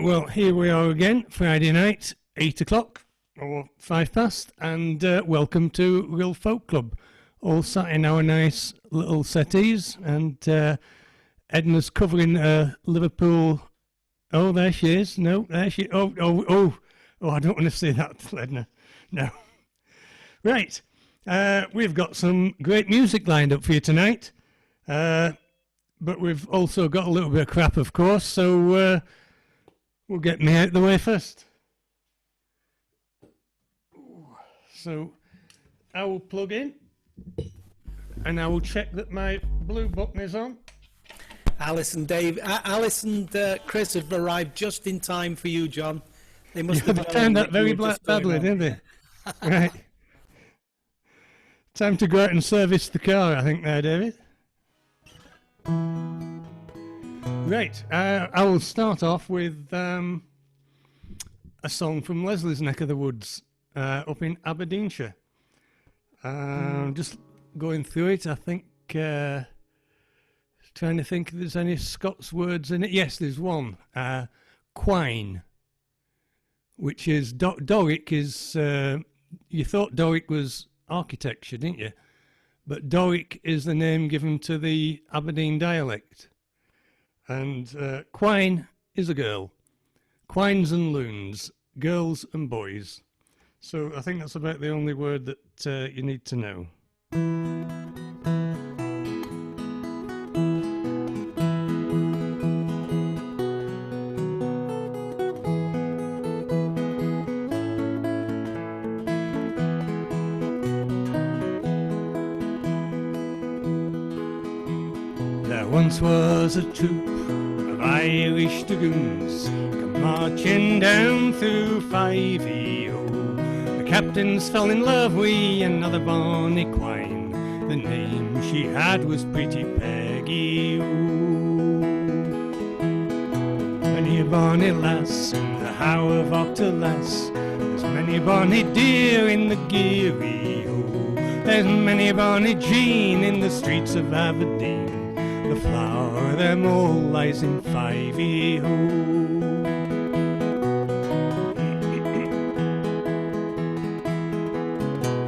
Well, here we are again, Friday night, 8 o'clock or 5 past, and welcome to Rhyl Folk Club. All sat in our nice little settees, and Edna's covering Liverpool. Oh, there she is. No, there she. Oh! I don't want to say that, Edna. No. Right. We've got some great music lined up for you tonight, but we've also got a little bit of crap, of course. So we'll get me out of the way first. So I will plug in, and I will check that my blue button is on. Alice and Chris have arrived just in time for you, John. They must have timed that very badly, didn't they? Right. Time to go out and service the car, I think, there, David. Right. I will start off with a song from Leslie's neck of the woods up in Aberdeenshire. Just going through it, I think. Trying to think if there's any Scots words in it. Yes, there's one. Quine, which is Doric is. You thought Doric was architecture, didn't you? But Doric is the name given to the Aberdeen dialect. And quine is a girl. Quines and loons, girls and boys. So I think that's about the only word that you need to know. Once was a troop of Irish dragoons come marching down through 5-EO. The captains fell in love with another bonny quine. The name she had was Pretty Peggy. Many a bonny lass in the How of Octolas. There's many a bonny deer in the Geary. There's many a bonny Jean in the streets of Aberdeen. The flower of them all lies in 5-EO.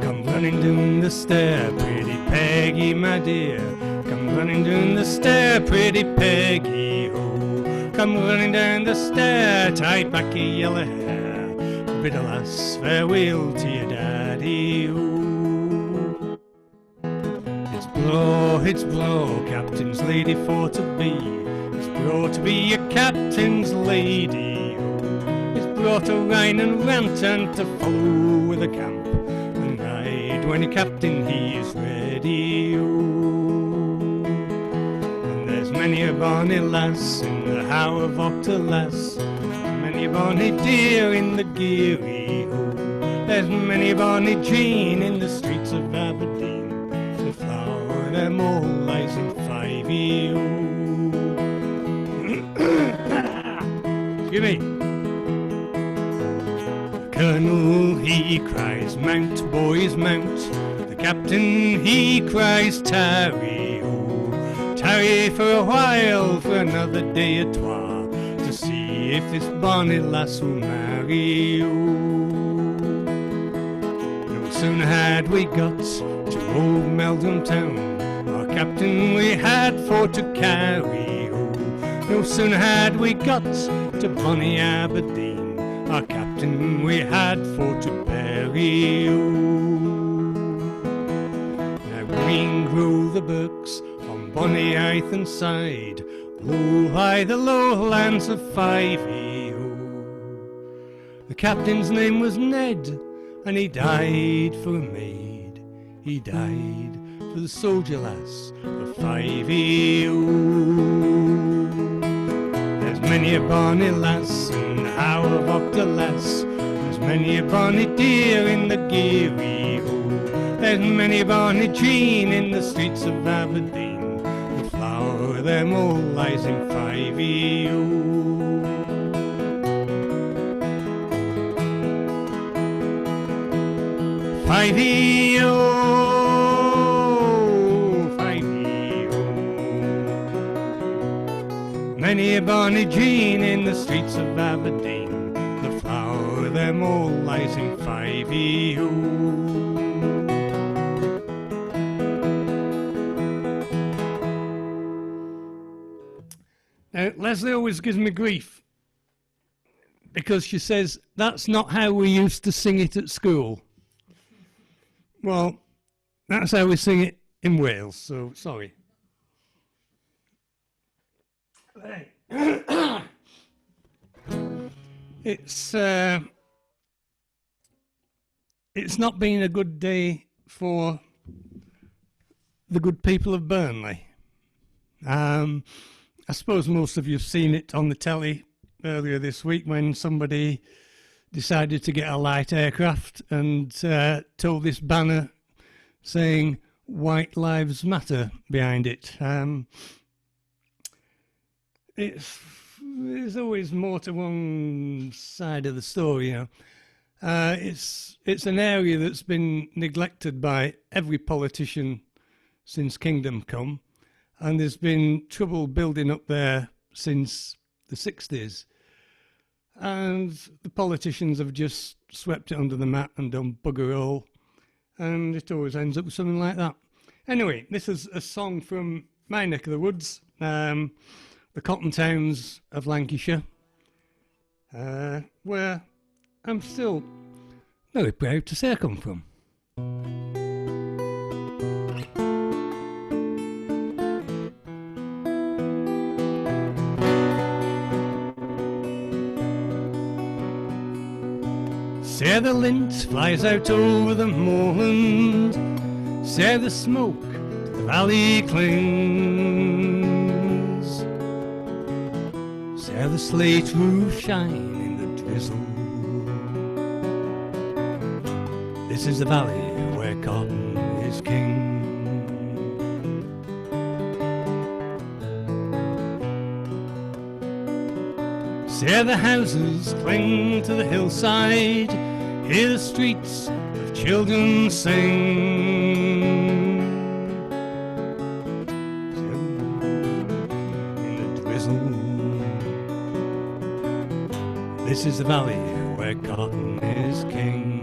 Come running down the stair, pretty Peggy, my dear. Come running down the stair, pretty Peggy, oh. Come running down the stair, tied back your yellow hair. Bid a lass farewell to your daddy, oh. It's blow, captain's lady for to be. It's brought to be a captain's lady, oh. It's brought to ride and rant and to follow with a camp and ride when a captain he is ready, oh. And there's many a bonny lass in the How of Octolas. Many a bonny deer in the Geary, oh. There's many a bonny Jean in the streets of Aberdeen. The flower of them all lies in 5-EO. Excuse me. The colonel he cries, mount, boys, mount. The captain he cries, tarry, oh. Tarry for a while, for another day or twa, to see if this bonny lass will marry, oh. No sooner had we got to old Meldon town, our captain we had for to carry, oh. No sooner had we got to bonny Aberdeen, our captain we had for to bury, oh. Now green grow the birks on bonny Ithen side, low lie the lowlands of 5-EO. The captain's name was Ned, and he died for a maid. He died for the soldier lass of 5-EO. There's many a bonny lass in the How of Octolas. There's many a bonny deer in the Geary, oh. There's many a bonny Jean in the streets of Aberdeen. The flower of them all lies in 5-EO. 5-EO, 5-EO. many a Barney Jean in the streets of Aberdeen. The flower of them all lies in 5EO. Now, Leslie always gives me grief because she says, that's not how we used to sing it at school. Well, that's how we sing it in Wales, so sorry. It's not been a good day for the good people of Burnley. I suppose most of you have seen it on the telly earlier this week when somebody decided to get a light aircraft and told this banner saying White Lives Matter behind it. There's always more to one side of the story, you know. It's an area that's been neglected by every politician since Kingdom Come. And there's been trouble building up there since the 60s. And the politicians have just swept it under the mat and done bugger all. And it always ends up with something like that. Anyway, this is a song from my neck of the woods, the Cotton Towns of Lancashire, where I'm still very proud to say I come from. Say the lint flies out over the moorland, say the smoke to the valley clings, say the slate roof shine in the drizzle. This is the valley where cotton is king. Say the houses cling to the hillside, hear the streets of children sing. In the drizzle, this is the valley where cotton is king.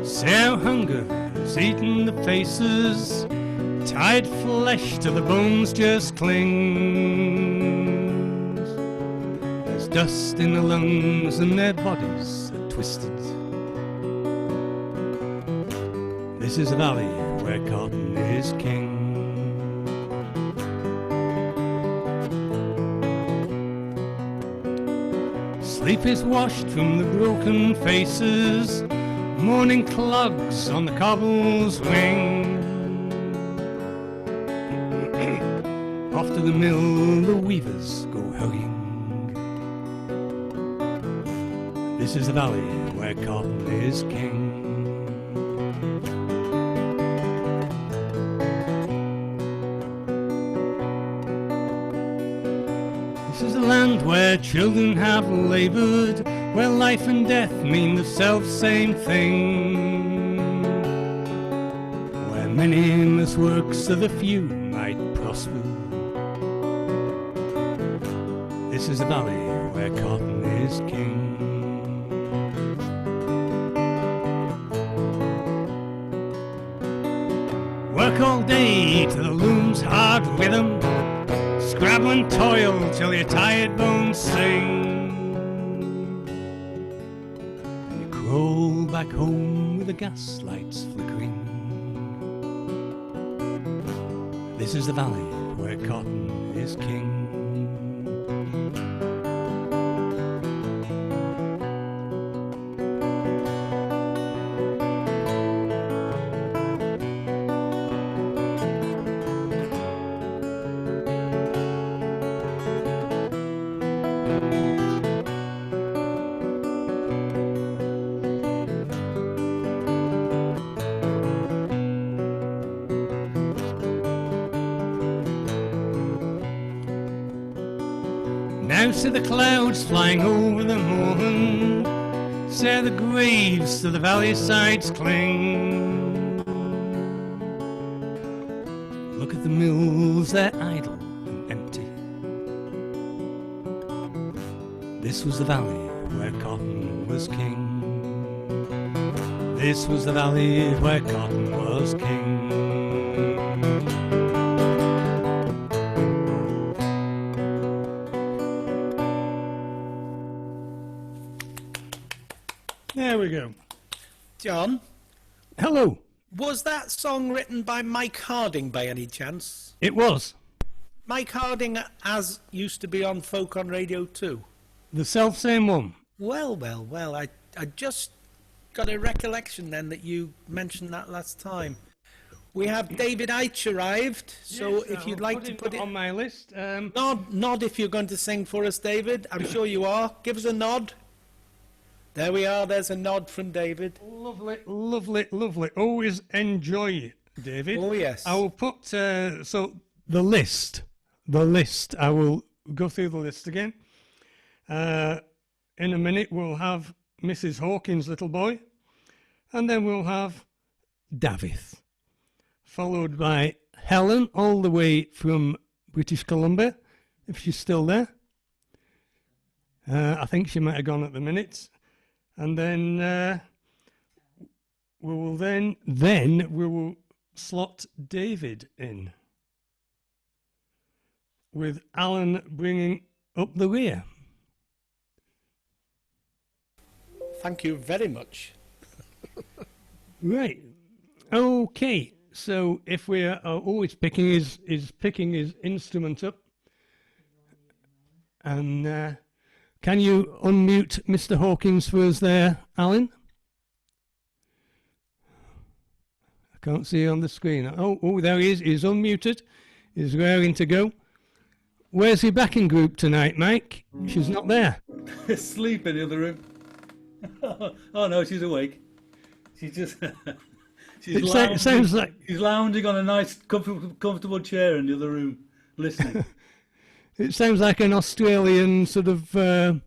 Say how hunger has eaten the faces, tied flesh to the bones just clings. There's dust in the lungs and their bodies are twisted. This is a valley where cotton is king. Sleep is washed from the broken faces, morning clogs on the cobble's wing. Off to the mill the weavers go hurrying. This is the valley where cotton is king. This is the land where children have laboured, where life and death mean the self-same thing, where many must work so the few might prosper. This is the valley where cotton is king. Work all day to the loom's hard rhythm, scrabble and toil till your tired bones sing, and you crawl back home with the gas lights flickering. This is the valley where cotton is king. Now see the clouds flying over the moorland, say the graves to the valley sides cling. mills, they're idle and empty. This was the valley where cotton was king. This was the valley where cotton was king. There we go. John, Hello. was that song written by Mike Harding by any chance? It was. Mike Harding as used to be on Folk on Radio 2. The self-same one. Well, I just got a recollection then that you mentioned that last time. We have David Eich arrived, so Yes, if you'd I'll like to put it... on my list. Nod if you're going to sing for us, David. I'm sure you are. Give us a nod. There we are. There's a nod from David. Lovely, lovely, lovely. Always enjoy it, David. Oh, yes. I will put, so the list, I will go through the list again. In a minute, we'll have Mrs. Hawkins' little boy, and then we'll have Davith, followed by Helen, all the way from British Columbia, if she's still there. I think she might have gone at the minute. And then we will slot David in, with Alan bringing up the rear. Thank you very much. Right. Okay. So if we are always picking his instrument up, and can you unmute Mr. Hawkins for us there, Alan? I can't see on the screen. Oh, there he is. He's unmuted. He's raring to go. Where's your backing group tonight, Mike? She's not there. Asleep in the other room. Oh no, she's awake. She's just It sounds like she's lounging on a nice comfortable chair in the other room, listening. it sounds like an Australian sort of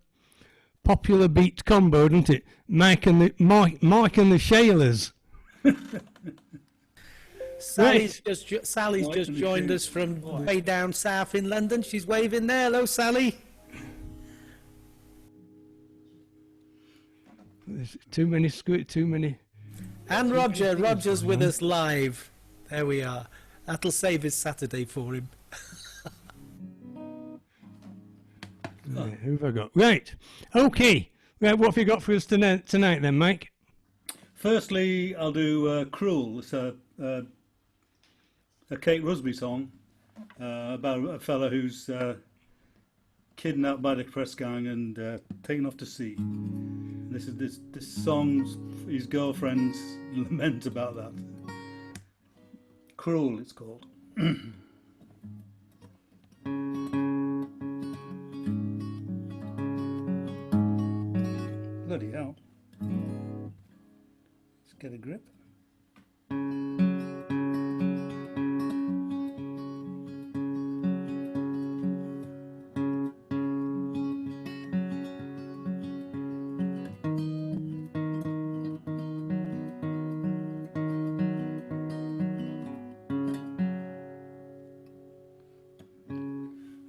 popular beat combo, doesn't it? Mike and the Shailers. Sally's just joined us from way down south in London. She's waving there. Hello, Sally. There's too many. And Roger's with us live. There we are. That'll save his Saturday for him. Right, who have I got? Right, okay. Right, what have you got for us tonight then, Mike? Firstly, I'll do "Cruel." It's a Kate Rusby song about a fella who's kidnapped by the press gang and taken off to sea. And this song's his girlfriend's lament about that. "Cruel," it's called. Bloody hell. Let's get a grip.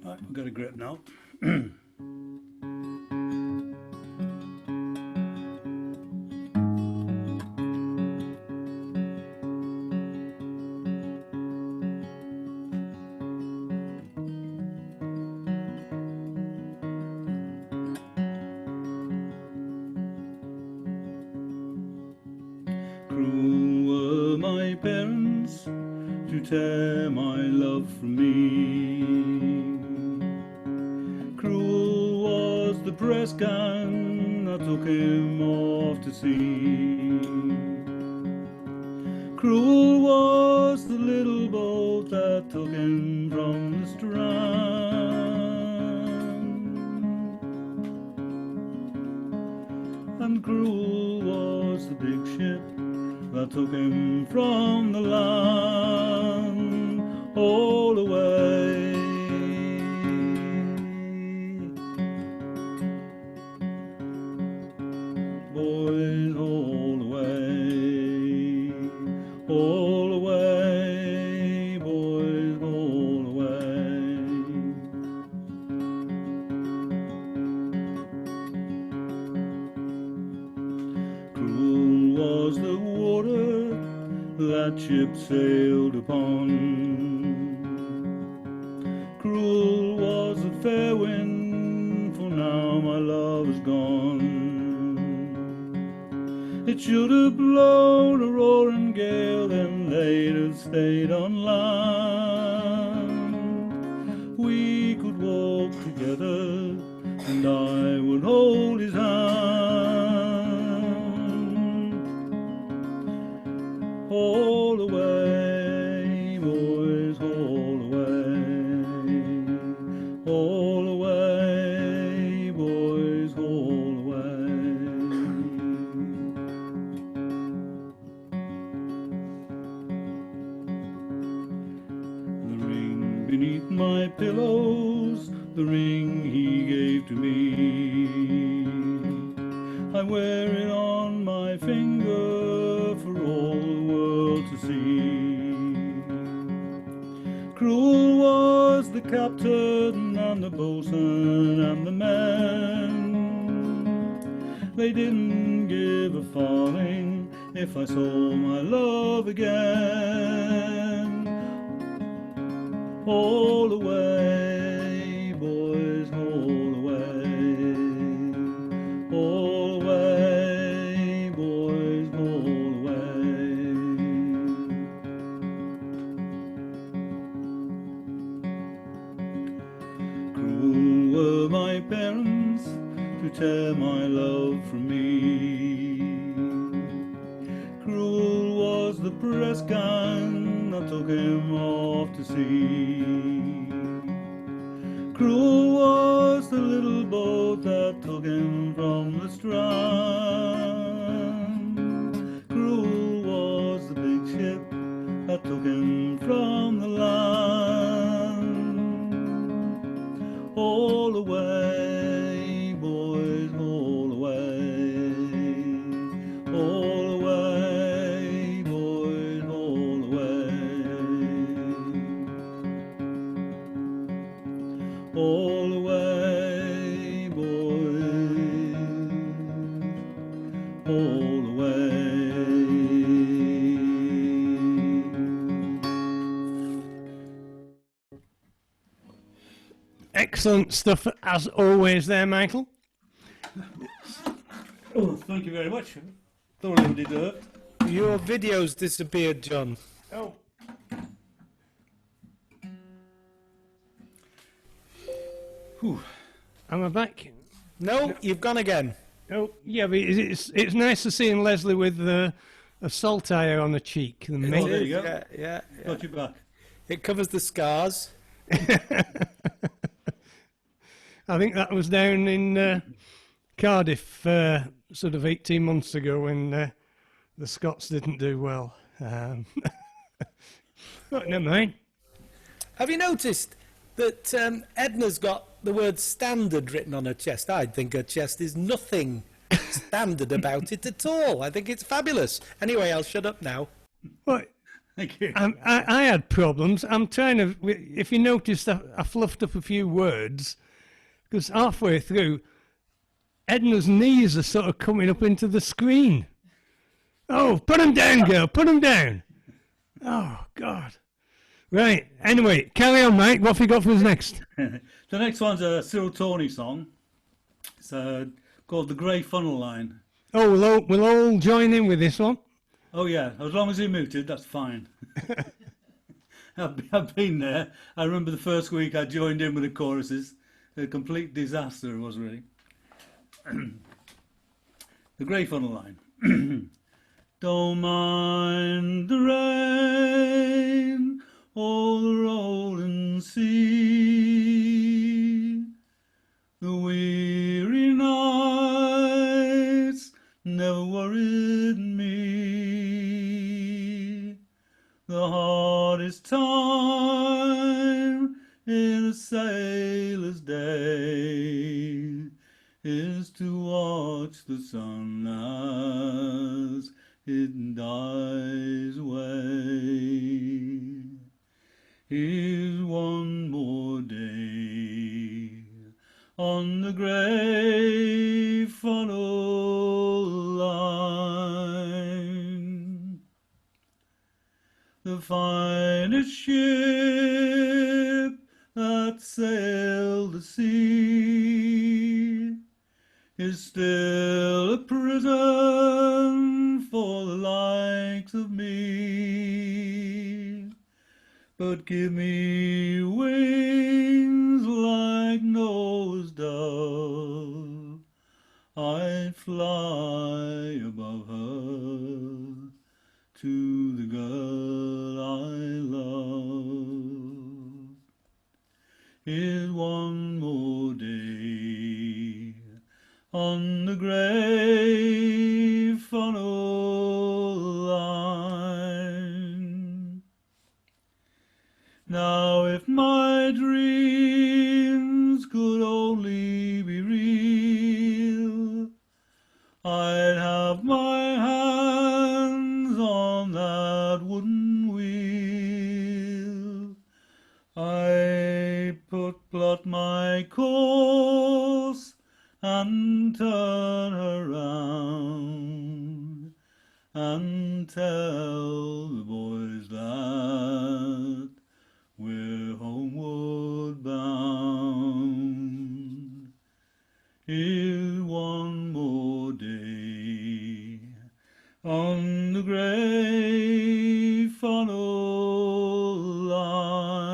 Right, I've got a grip now. Cruel were my parents to tear my love from me. Cruel was the press gang that took him off to sea. Cruel was the little boat that took him from the strand. And cruel was the big ship that took him from the land all away. Boys, all away, boys, all that ship sailed upon. Cruel was the fair wind, for now my love is gone. It should have blown a roaring gale, then they'd have stayed on land. We could walk together, and I would hold his hand. Haul away, boys, haul away. Haul away, boys, haul away. The ring beneath my pillows, the ring he gave to me, I wear it on my finger for all the world to see. Cruel was the captain and the boatswain and the men. They didn't give a farthing if I saw my love again. Haul away, boys, haul away. Haul away, boys, haul away. Cruel were my parents to tear my love from me. Cruel was the press gang that took him off to sea. Cruel was the little boat that took him from the strand. Cruel was the big ship that took him from the land. All away, boys, all away. All away, boys, all away. All away, boys, all away. Excellent stuff as always there, Michael. Oh, thank you very much. Thoroughly deserved. Your video's disappeared, John. Oh. Whew. Am I back? No, you've gone again. Oh, yeah, but it's nice to seeing Leslie with a saltire on the cheek. The Oh, mate. there you go. Yeah. Got you back. It covers the scars. I think that was down in Cardiff sort of 18 months ago when the Scots didn't do well. But never mind. Have you noticed that Edna's got the word standard written on her chest? I think her chest is nothing standard about it at all. I think it's fabulous. Anyway, I'll shut up now. What? Thank you. I had problems. I'm trying to. If you noticed, I fluffed up a few words because halfway through, Edna's knees are sort of coming up into the screen. Oh, put them down, girl. Put them down. Oh God. Right. Anyway, carry on, Mike. What have you got for us next? The next one's a Cyril Tawney song. It's called The Grey Funnel Line. Oh, we'll all join in with this one. Oh yeah, as long as you're muted, that's fine. I've been there. I remember the first week I joined in with the choruses. A complete disaster it was, really. The Grey Funnel Line. Don't mind the rain or the rolling sea, the weary nights never worried me. The hardest time in a sailor's day is to watch the sun as it dies away. Here's one more day on the grey funnel line. the finest ship that sailed the sea is still a prison for the likes of me. But give me wings like Noah's dove, I'd fly above her to the girl I love. Here's one more day on the grey funnel line. Now if my dreams could only be real, I'd have my hands on that wooden wheel. I plot my course and turn around and tell the boys that we're homeward bound. Here's one more day on the grey funnel line.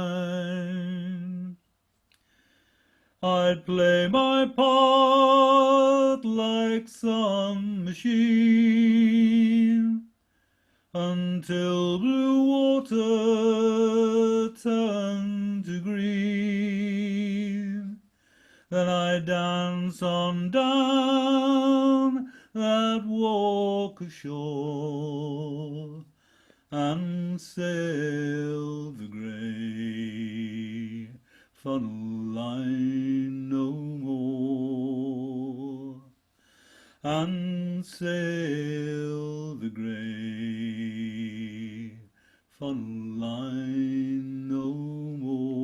I'd play my part like some machine until blue water turned to green. Then I dance on down that walk ashore and sail the grey funnel line no more, and sail the grey funnel line no more.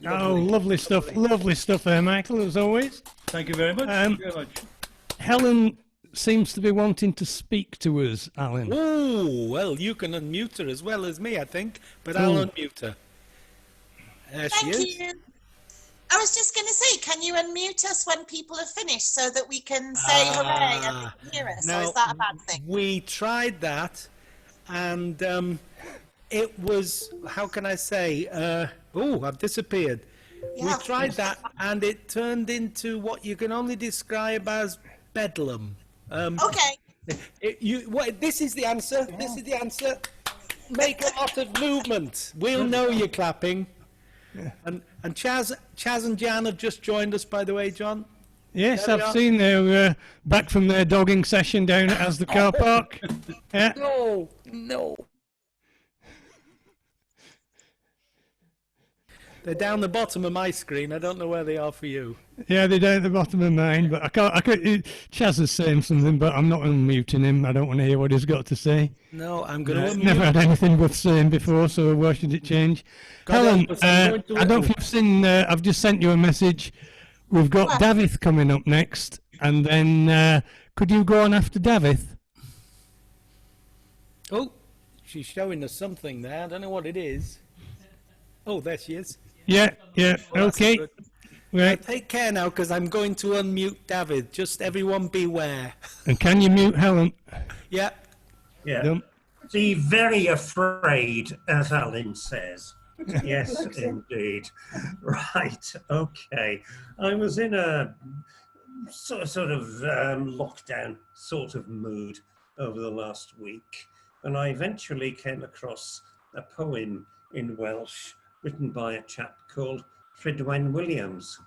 Oh, lovely stuff there, Michael, as always. Thank you very much. Thank you very much. Helen seems to be wanting to speak to us, Alan. Oh, well, you can unmute her as well as me, I think, but I'll unmute her. There she is. Thank you. I was just going to say, can you unmute us when people have finished so that we can say hooray and they can hear us? Or is that a bad thing? We tried that, and it was, how can I say, I've disappeared. Yeah. We tried that, and it turned into what you can only describe as bedlam. Okay. This is the answer. This is the answer. Make a lot of movement. We'll know you're clapping. And Chaz and Jan have just joined us, by the way, John. Yes, I've seen they're back from their dogging session down at Asda car park. Yeah. No. They're down the bottom of my screen. I don't know where they are for you. Yeah, they're down at the bottom of mine, but I can't. Chaz is saying something, but I'm not unmuting him. I don't want to hear what he's got to say. No, I'm going to unmute. Never had anything worth saying before, so why should it change? Helen, I don't know if you've seen. I've just sent you a message. We've got Davith coming up next, and then could you go on after Davith? Oh, she's showing us something there. I don't know what it is. Oh, there she is. Yeah, okay. Right. Take care now, because I'm going to unmute David. Just everyone beware. And can you mute Helen? Yeah. Yeah. Be very afraid, as Alan says. Yes, indeed. Right, okay. I was in a sort of lockdown sort of mood over the last week, and I eventually came across a poem in Welsh written by a chap called Prydwen Williams.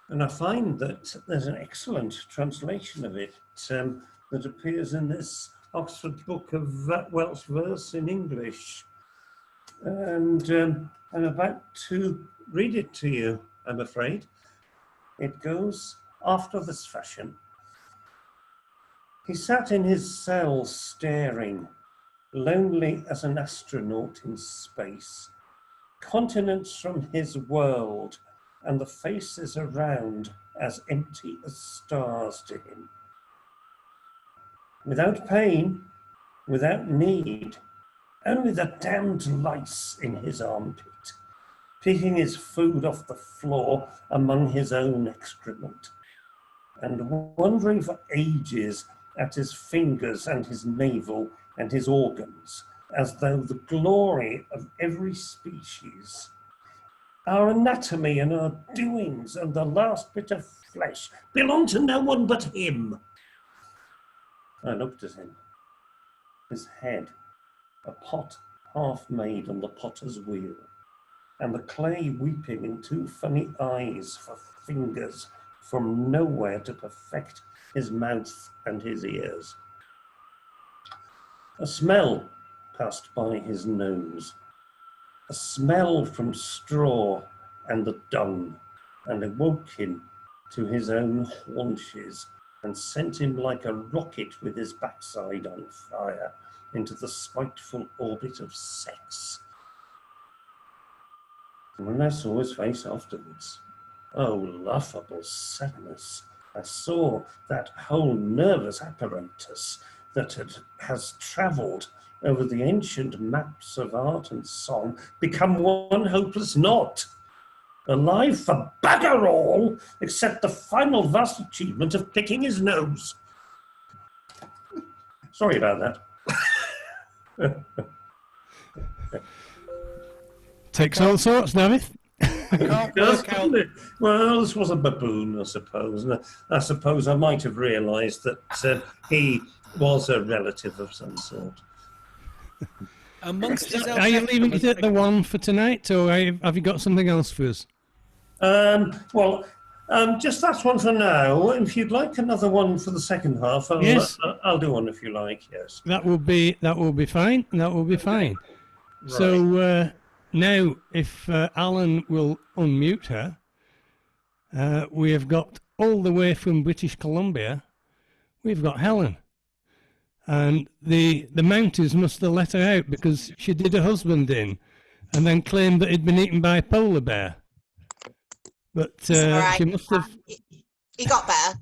And I find that there's an excellent translation of it that appears in this Oxford Book of Welsh Verse in English. And I'm about to read it to you, I'm afraid. It goes after this fashion. He sat in his cell staring, lonely as an astronaut in space. Continents from his world and the faces around as empty as stars to him. without pain, without need, only the damned lice in his armpit, picking his food off the floor among his own excrement, and wondering for ages at his fingers and his navel and his organs, as though the glory of every species, our anatomy and our doings and the last bit of flesh, belong to no one but him. I looked at him. His head, a pot half made on the potter's wheel, and the clay weeping in two funny eyes for fingers from nowhere to perfect his mouth and his ears. A smell passed by his nose, a smell from straw and the dung, and awoke him to his own haunches and sent him like a rocket with his backside on fire into the spiteful orbit of sex. And when I saw his face afterwards, oh, laughable sadness, I saw that whole nervous apparatus that has travelled over the ancient maps of art and song become one hopeless knot, alive for bugger all, except the final vast achievement of picking his nose. Sorry about that. Takes all sorts, David. I can't work out. Well, this was a baboon, I suppose. And I suppose I might have realised that he was a relative of some sort. Amongst his own Are you leaving it at the one for tonight, or have you got something else for us? Just that one for now. If you'd like another one for the second half, Yes. I'll do one if you like. Yes, That will be fine. That will be fine. Right. So now, if Alan will unmute her, we have got all the way from British Columbia. We've got Helen, and the Mounties must have let her out because she did her husband in, and then claimed that he'd been eaten by a polar bear. But Right. she must have. He got better.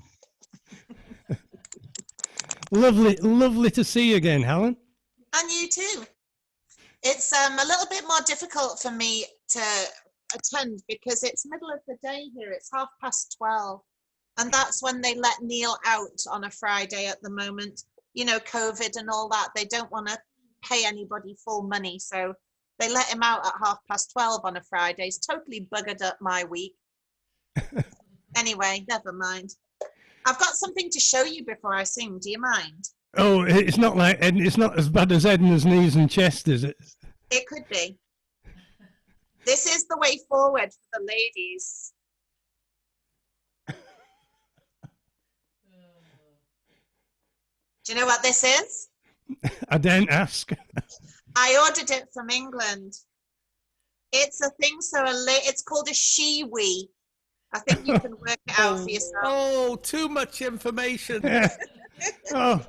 Lovely to see you again, Helen. And you too. It's a little bit more difficult for me to attend because it's middle of the day here. It's 12:30. And that's when they let Neil out on a Friday at the moment. You know, COVID and all that. They don't want to pay anybody full money. So they let him out at 12:30 on a Friday. It's totally buggered up my week. Anyway, never mind. I've got something to show you before I sing. Do you mind? Oh, it's not like it's not as bad as Edna's knees and chest, is it? It could be. This is the way forward for the ladies. Do you know what this is? I daren't ask. I ordered it from England. It's a thing, it's called a shiwi. I think you can work it out for yourself. Oh, too much information. Oh,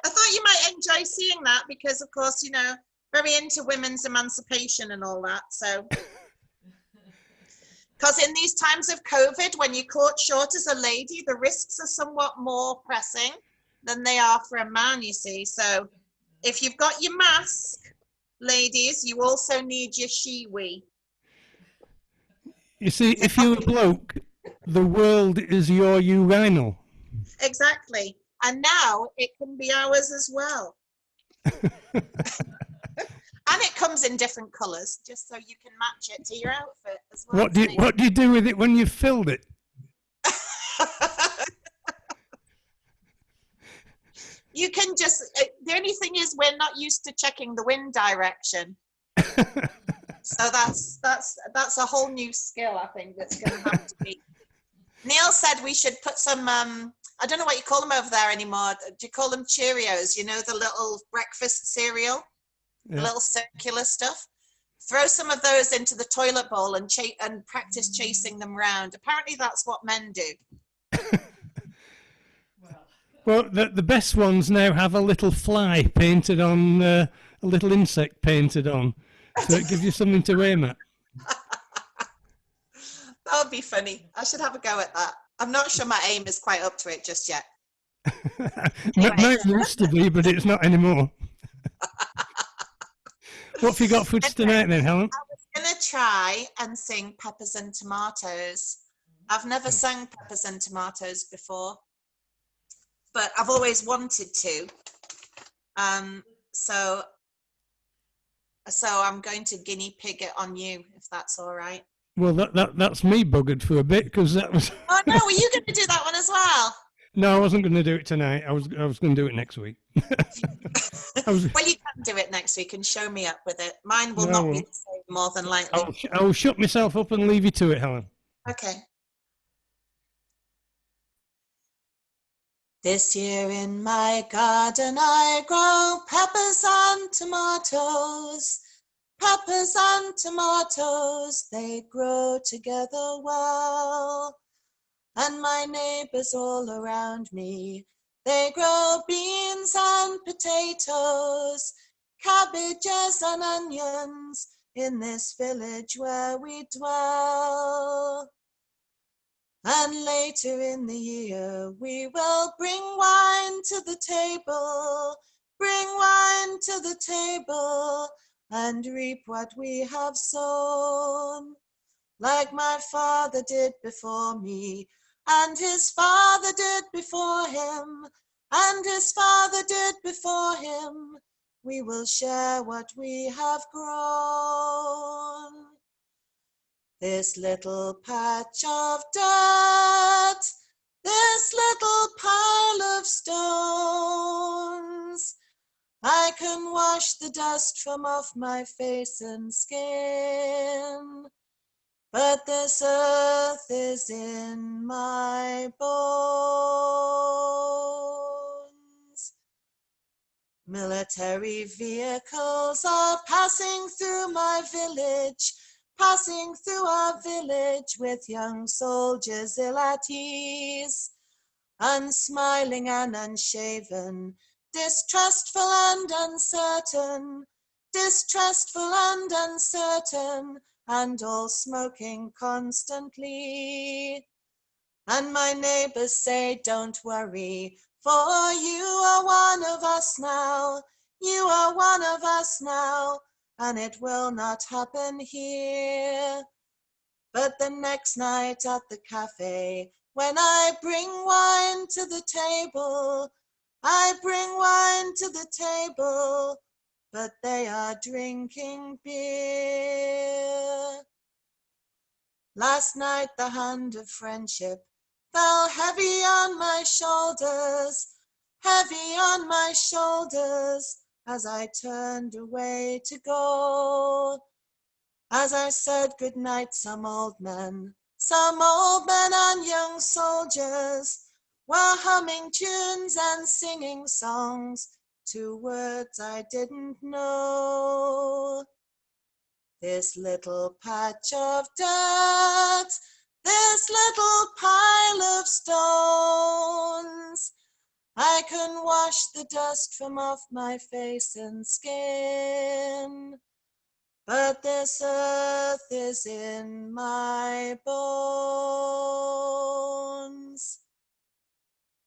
I thought you might enjoy seeing that because, of course, you know, very into women's emancipation and all that. So, because in these times of COVID, when you're caught short as a lady, the risks are somewhat more pressing than they are for a man, you see. So if you've got your mask, ladies, you also need your shiwi. you see, if you're a bloke, the world is your urinal. Exactly. And now it can be ours as well. And it comes in different colours, just so you can match it to your outfit as well. What do you do with it when you've filled it? You can just, the only thing is we're not used to checking the wind direction. So that's a whole new skill, I think, that's going to have to be. Neil said we should put some, I don't know what you call them over there anymore. Do you call them Cheerios? You know, the little breakfast cereal, the little circular stuff? Throw some of those into the toilet bowl and practice chasing them round. Apparently that's what men do. Well, the best ones now have a little fly painted on, a little insect painted on, so it gives you something to aim at. That would be funny. I should have a go at that. I'm not sure my aim is quite up to it just yet. Mine Anyway. used to be, but it's not anymore. What have you got for us tonight then, Helen? I was going to try and sing Peppers and Tomatoes. I've never sung Peppers and Tomatoes before, but I've always wanted to. So I'm going to guinea pig it on you, if that's all right. Well, that's me buggered for a bit, because that was... Oh, no, were you going to do that one as well? No, I wasn't going to do it tonight. I was going to do it next week. Well, you can do it next week and show me up with it. Mine will not be the same, more than likely. I'll shut myself up and leave you to it, Helen. Okay. This year in my garden I grow peppers and tomatoes. Peppers and tomatoes, they grow together well. And my neighbors all around me, they grow beans and potatoes, cabbages and onions in this village where we dwell. And later in the year we will bring wine to the table, bring wine to the table, and reap what we have sown. Like my father did before me, and his father did before him, and his father did before him, we will share what we have grown. This little patch of dirt, this little pile of stones, I can wash the dust from off my face and skin, but this earth is in my bones. Military vehicles are passing through my village, passing through our village with young soldiers ill at ease, unsmiling and unshaven, distrustful and uncertain, distrustful and uncertain, and all smoking constantly. And my neighbors say, don't worry, for you are one of us now, you are one of us now, and it will not happen here. But the next night at the cafe, when I bring wine to the table, I bring wine to the table, but they are drinking beer. Last night the hand of friendship fell heavy on my shoulders, heavy on my shoulders, as I turned away to go. As I said goodnight, some old men and young soldiers were humming tunes and singing songs to words I didn't know. This little patch of dirt, this little pile of stones, I can wash the dust from off my face and skin, but this earth is in my bones.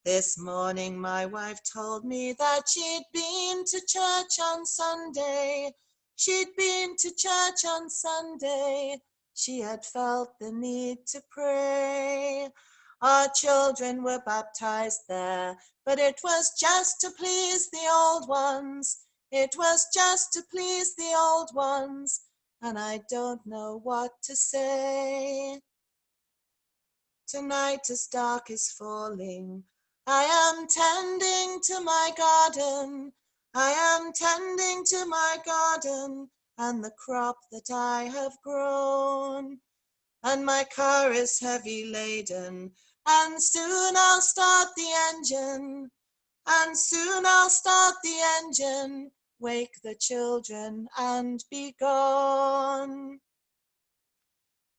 This morning my wife told me that she'd been to church on Sunday. She'd been to church on Sunday. She had felt the need to pray. Our children were baptized there, but it was just to please the old ones. It was just to please the old ones, and I don't know what to say. Tonight as dark is falling, I am tending to my garden. I am tending to my garden and the crop that I have grown. And my car is heavy laden, and soon I'll start the engine. And soon I'll start the engine, wake the children and be gone.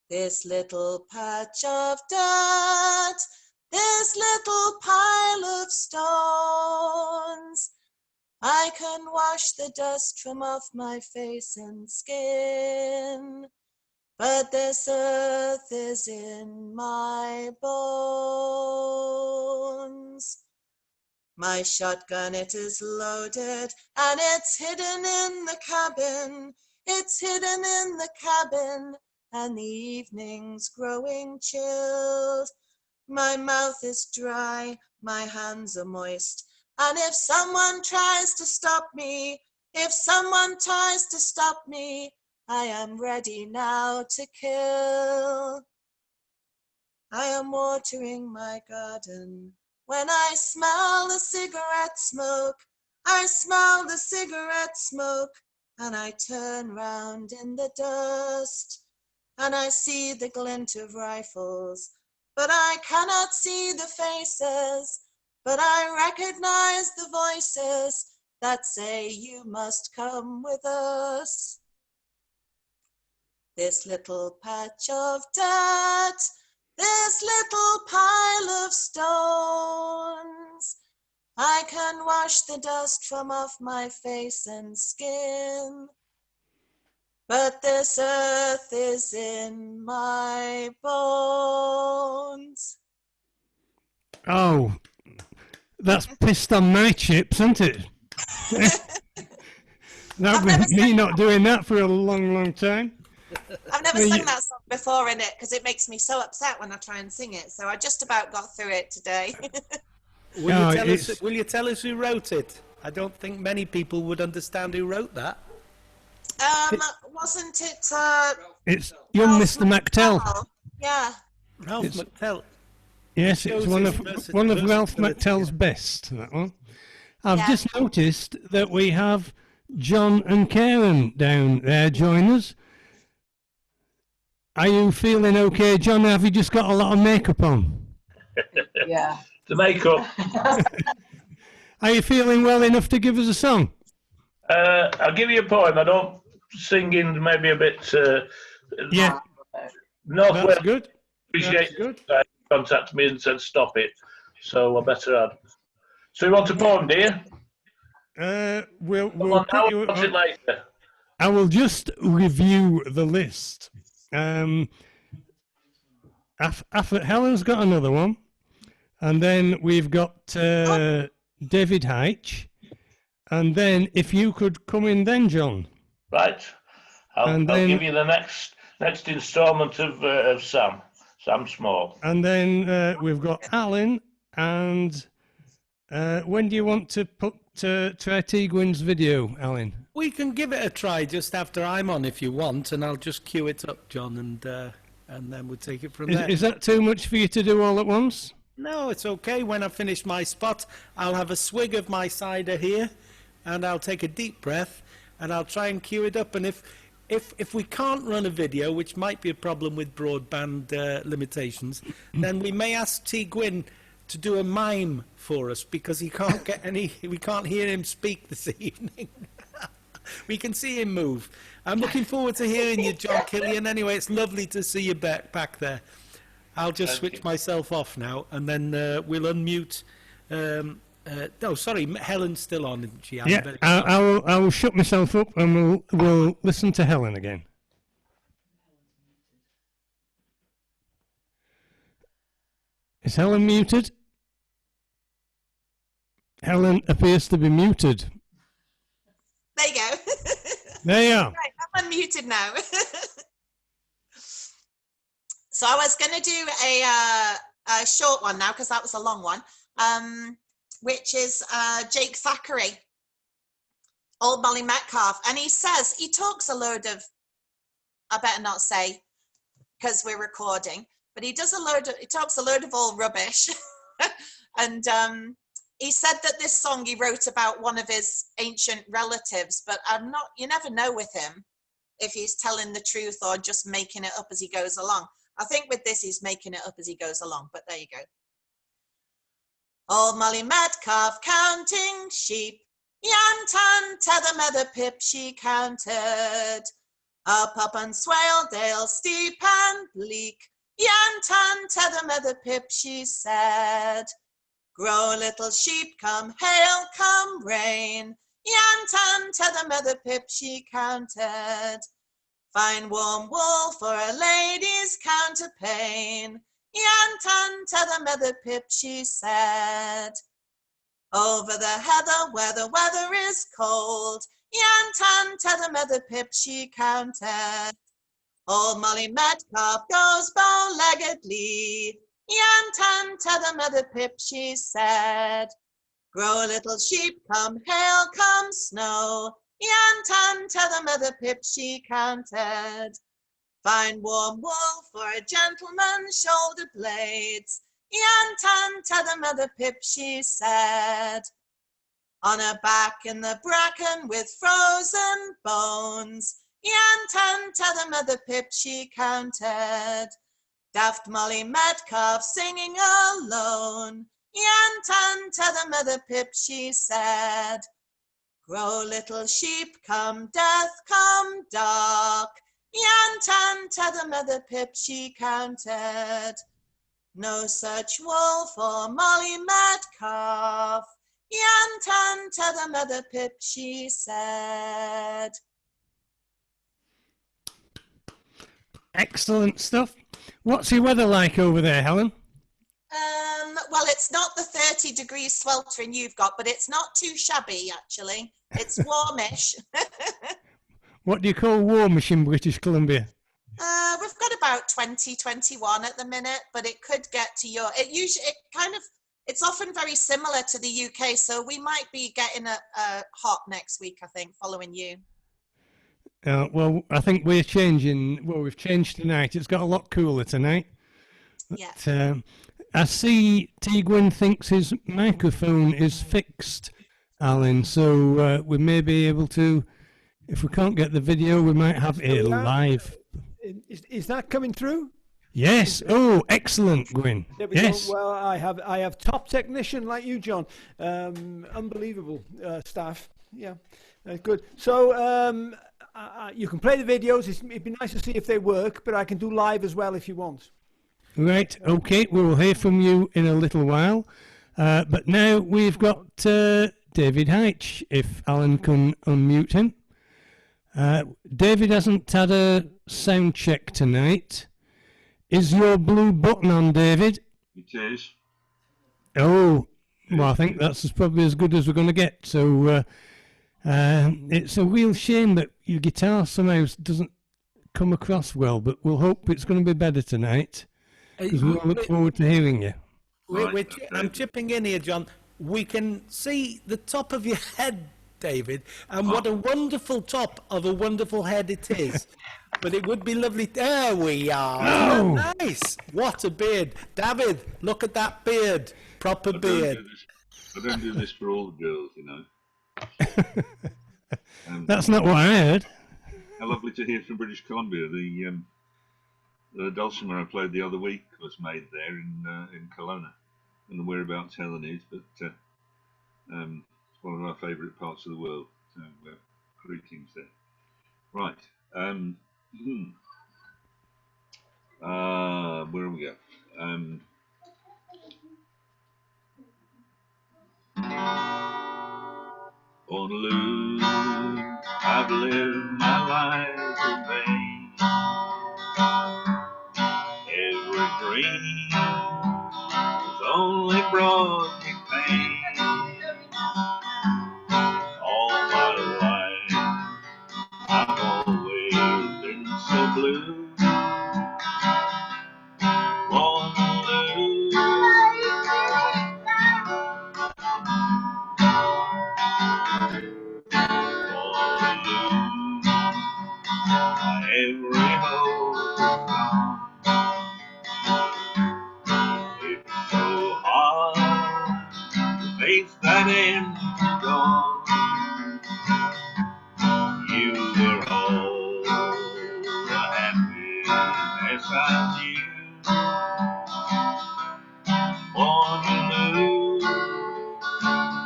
This little patch of dirt, this little pile of stones, I can wash the dust from off my face and skin, but this earth is in my bones. My shotgun, it is loaded, and it's hidden in the cabin. It's hidden in the cabin, and the evening's growing chilled. My mouth is dry, my hands are moist, and if someone tries to stop me, if someone tries to stop me, I am ready now to kill. I am watering my garden. When I smell the cigarette smoke, I smell the cigarette smoke, and I turn round in the dust, and I see the glint of rifles, but I cannot see the faces, but I recognize the voices that say you must come with us. This little patch of dirt, this little pile of stones, I can wash the dust from off my face and skin, but this earth is in my bones. Oh, that's pissed on my chips, isn't it? That was me not doing that for a long, long time. I've never sung that song before in it because it makes me so upset when I try and sing it. So I just about got through it today. Will you tell us who wrote it? I don't think many people would understand who wrote that. Wasn't it? It's young Mr. McTell. Yeah. Ralph McTell. Yes, it's one of Ralph McTell's best, that one. I've just noticed that we have John and Karen down there join us. Are you feeling okay, John? Have you just got a lot of makeup on? Yeah. The makeup. Are you feeling well enough to give us a song? I'll give you a poem. I don't sing in maybe a bit. Yeah. Northwest. That's good. Appreciate That's good. Contact me and said stop it. So I better add. So you want a poem, do you? We'll put you on. Later. I will just review the list. Helen's got another one, and then we've got David Heitch, and then if you could come in then, John. Right. I'll give you the next instalment of Sam Small. And then we've got Alan, and when do you want to try Tegwin's video, Alan? We can give it a try just after I'm on if you want, and I'll just cue it up, John, and then we'll take it from there. Is that too much for you to do all at once? No, it's okay. When I finish my spot, I'll have a swig of my cider here, and I'll take a deep breath, and I'll try and cue it up. And if we can't run a video, which might be a problem with broadband limitations, then we may ask T. Gwyn to do a mime for us because he can't get any. We can't hear him speak this evening. We can see him move. I'm looking forward to hearing you, John Killian. Anyway, it's lovely to see you back there. I'll just switch myself off now, and then we'll unmute. Sorry, Helen's still on, isn't she? Yeah, I will shut myself up, and we'll listen to Helen again. Is Helen muted? Helen appears to be muted. There you go. There you are. Right, I'm unmuted now. So I was going to do a short one now because that was a long one, which is Jake Thackeray, Old Molly Metcalf. And he talks a load of, I better not say because we're recording, but he talks a load of all rubbish. And he said that this song he wrote about one of his ancient relatives, but you never know with him if he's telling the truth or just making it up as he goes along. I think with this, he's making it up as he goes along, but there you go. Old Molly Metcalf counting sheep, yan tan tether mether pip she counted. Up on Swaledale steep and bleak, yan tan tether mether pip she said. Grow little sheep, come hail, come rain. Yan tan tether mether pip she counted. Fine warm wool for a lady's counterpane. Yan tan tether mether pip she said. Over the heather where the weather is cold, Yan Tan to the mother pip she counted. Old Molly Metcalf goes bow-leggedly, Yan Tan to the mother pip she said. Grow little sheep, come hail, come snow, Yan Tan to the mother pip she counted. Fine warm wool for a gentleman's shoulder blades, Yan Tan to the mother pip she said. On her back in the bracken with frozen bones, Yan Tan to the mother pip she counted. Daft Molly Metcalf singing alone, Yan Tan to the mother pip she said. Grow little sheep, come death, come dark, Yan Tan to the mother pip she counted. No such wool for Molly Metcalf, Yan Tan to the mother pip she said. Excellent stuff. What's your weather like over there, Helen? Well, it's not the 30 degrees sweltering you've got, but it's not too shabby, actually. It's warmish. What do you call warmish in British Columbia? We've got about 20, 21 at the minute, but it could get to it's often very similar to the UK, so we might be getting a hot next week, I think, following you. Well, I think we're changing. Well, we've changed tonight. It's got a lot cooler tonight. Yeah. But, I see T. Gwyn thinks his microphone is fixed, Alan, so we may be able to, if we can't get the video, we might have it live. Is that coming through? Yes. Oh, excellent, Gwyn. There we yes. go. Well, I have top technician like you, John. Unbelievable staff. Yeah, good. So you can play the videos. It'd be nice to see if they work, but I can do live as well if you want. Right. Okay. We will hear from you in a little while. But now we've got David Heitch, if Alan can unmute him. David hasn't had a sound check tonight. Is your blue button on, David? It is. Oh, well, I think that's probably as good as we're going to get. So it's a real shame that your guitar somehow doesn't come across well, but we'll hope it's going to be better tonight, because we'll look forward to hearing you. I'm chipping in here, John. We can see the top of your head, David, and what a wonderful top of a wonderful head it is. But it would be lovely. There we are. Oh. Nice. What a beard. David, look at that beard. Proper beard. I don't do this for all the girls, you know. That's not what I heard. How lovely to hear from British Columbia. The dulcimer I played the other week was made there in Kelowna. I don't know whereabouts Helen is, but it's one of our favourite parts of the world. So greetings there. Right. Where we go? On Lou, I've lived my life in vain. Every dream has only brought me pain. All my life, I've always been so blue. Every hope is gone. It's so hard to face that empty dawn. You were all the happiness I knew. Born to lose,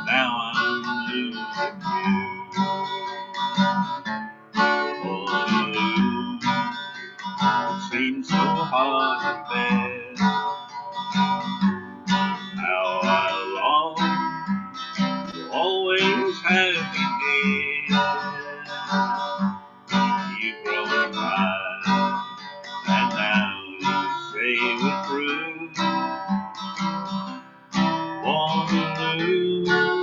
now I'm losing you. Born to lose, it seems so hard to bear. How I long to always have you near. You've grown wise, and now you say we're through. Born to lose.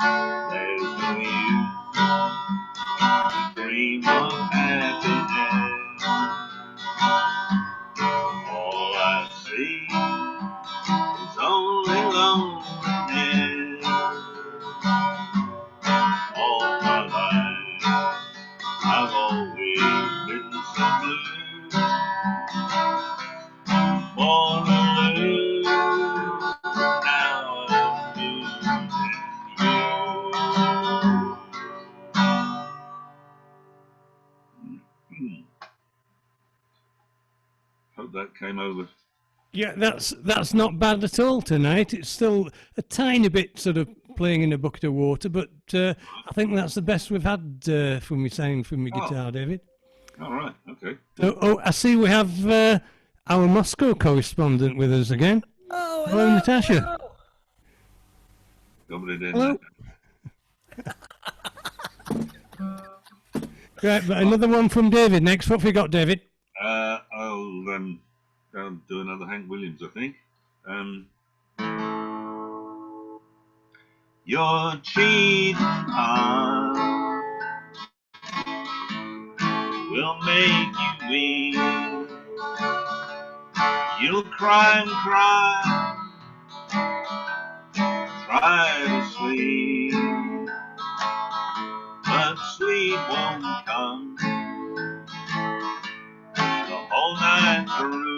There's no use to dream of happiness. All I see is only loneliness. All my life I've always been so blue. Born to lose, now I'm losing you. Hope that came over. Yeah, that's not bad at all tonight. It's still a tiny bit sort of playing in a bucket of water, but I think that's the best we've had from your sound from your guitar, David. All right, okay. Oh, I see we have our Moscow correspondent with us again. Oh, hello, Natasha. Hello. Right, but another one from David next. What have we got, David? I'll do another Hank Williams, I think. Your cheating heart will make you weak. You'll cry and cry, try to sleep, but sleep won't come the whole night through.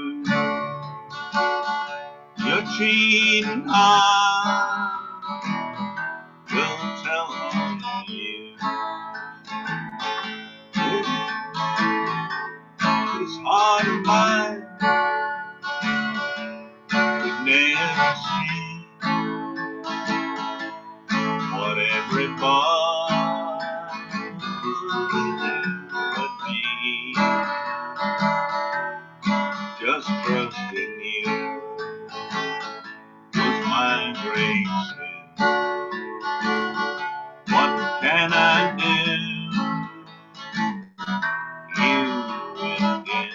Your cheating heart will tell on you. This heart of mine could never see what every boy but me. Just trust in you was my great sin. What can I do? You again.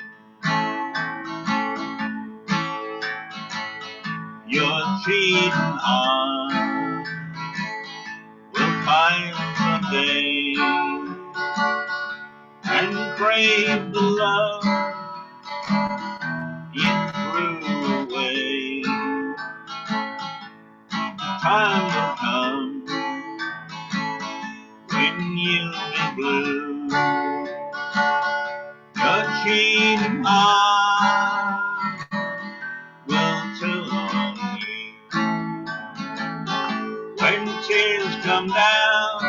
Your cheating heart will find someday and crave the love you threw away. Time will come when you'll be blue. Your cheating heart will tell on you. When tears come down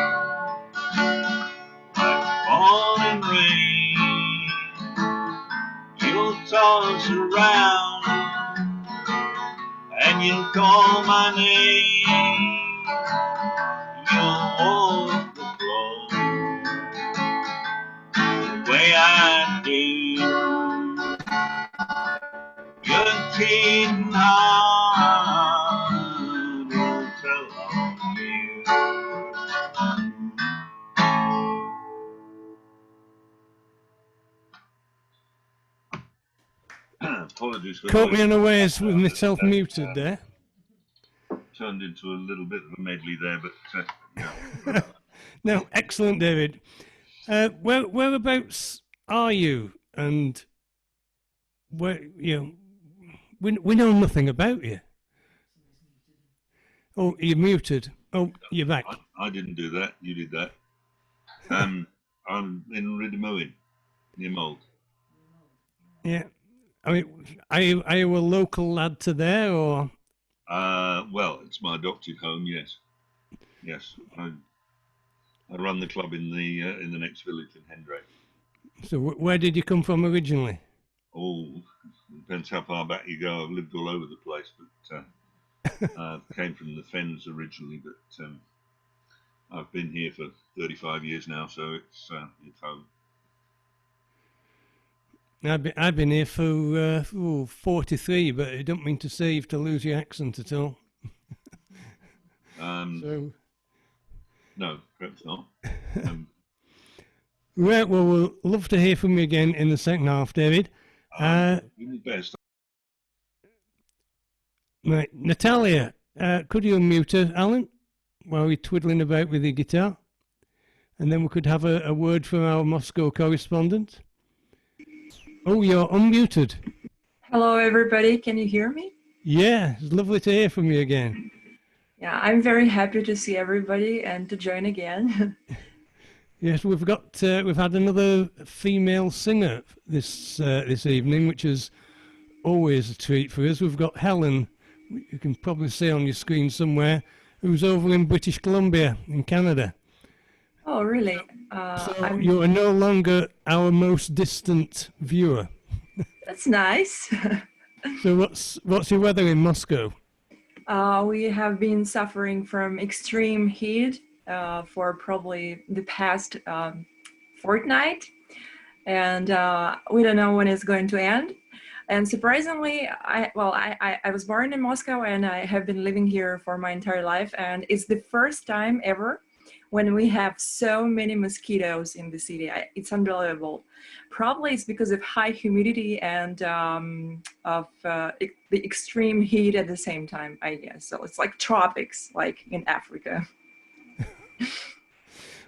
like falling rain, you'll toss around and you'll call my name. You'll walk the floor the way I do. Your cheating heart will tell on you. Apologies for Caught me unawares with myself muted there. Turned into a little bit of a medley there, but yeah. No, excellent, David. Whereabouts are you? And where we know nothing about you. Oh, you're muted. Oh, you're back. I didn't do that. You did that. I'm in Riddermoen, near Mold. Yeah. I mean, are you a local lad to there, or? Well, it's my adopted home. Yes. I run the club in the next village in Hendrake. So where did you come from originally? Oh, depends how far back you go. I've lived all over the place, but I came from the Fens originally, but I've been here for 35 years now, so it's home. I've been here for 43, but I don't mean to say you have to lose your accent at all. So no, perhaps not. Right, well, we'll love to hear from you again in the second half, David. Do the best. Right, Natalia, could you unmute her, Alan? while you're twiddling about with your guitar, and then we could have a word from our Moscow correspondent. Oh, you're unmuted. Hello, everybody. Can you hear me? Yeah, it's lovely to hear from you again. Yeah, I'm very happy to see everybody and to join again. Yes, we've had another female singer this evening, which is always a treat for us. We've got Helen, you can probably see on your screen somewhere, who's over in British Columbia in Canada. Oh, really? So you are no longer our most distant viewer. That's nice. So what's your weather in Moscow? We have been suffering from extreme heat for probably the past fortnight, and we don't know when it's going to end. And surprisingly, I was born in Moscow and I have been living here for my entire life, and it's the first time ever when we have so many mosquitoes in the city. It's unbelievable. Probably it's because of high humidity and of the extreme heat at the same time, I guess. So it's like tropics, like in Africa.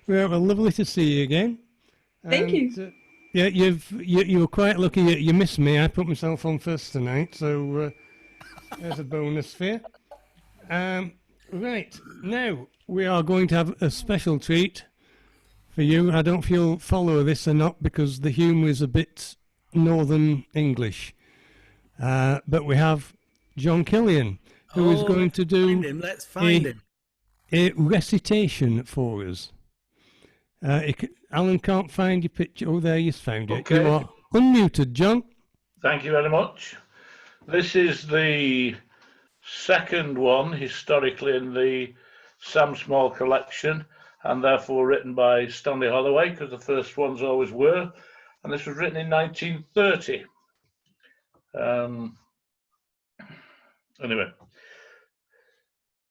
Well, lovely to see you again. Thank you. Yeah, you were quite lucky. You missed me. I put myself on first tonight, so there's a bonus for you. Right, now we are going to have a special treat for you. I don't know if you'll follow this or not because the humour is a bit Northern English. But we have John Killian, who is going to do Let's find him. A recitation for us. Alan can't find your picture. Oh, there, you've found it. Okay. You are unmuted, John. Thank you very much. This is the second one historically in the Sam Small collection, and therefore written by Stanley Holloway, because the first ones always were. And this was written in 1930. Anyway,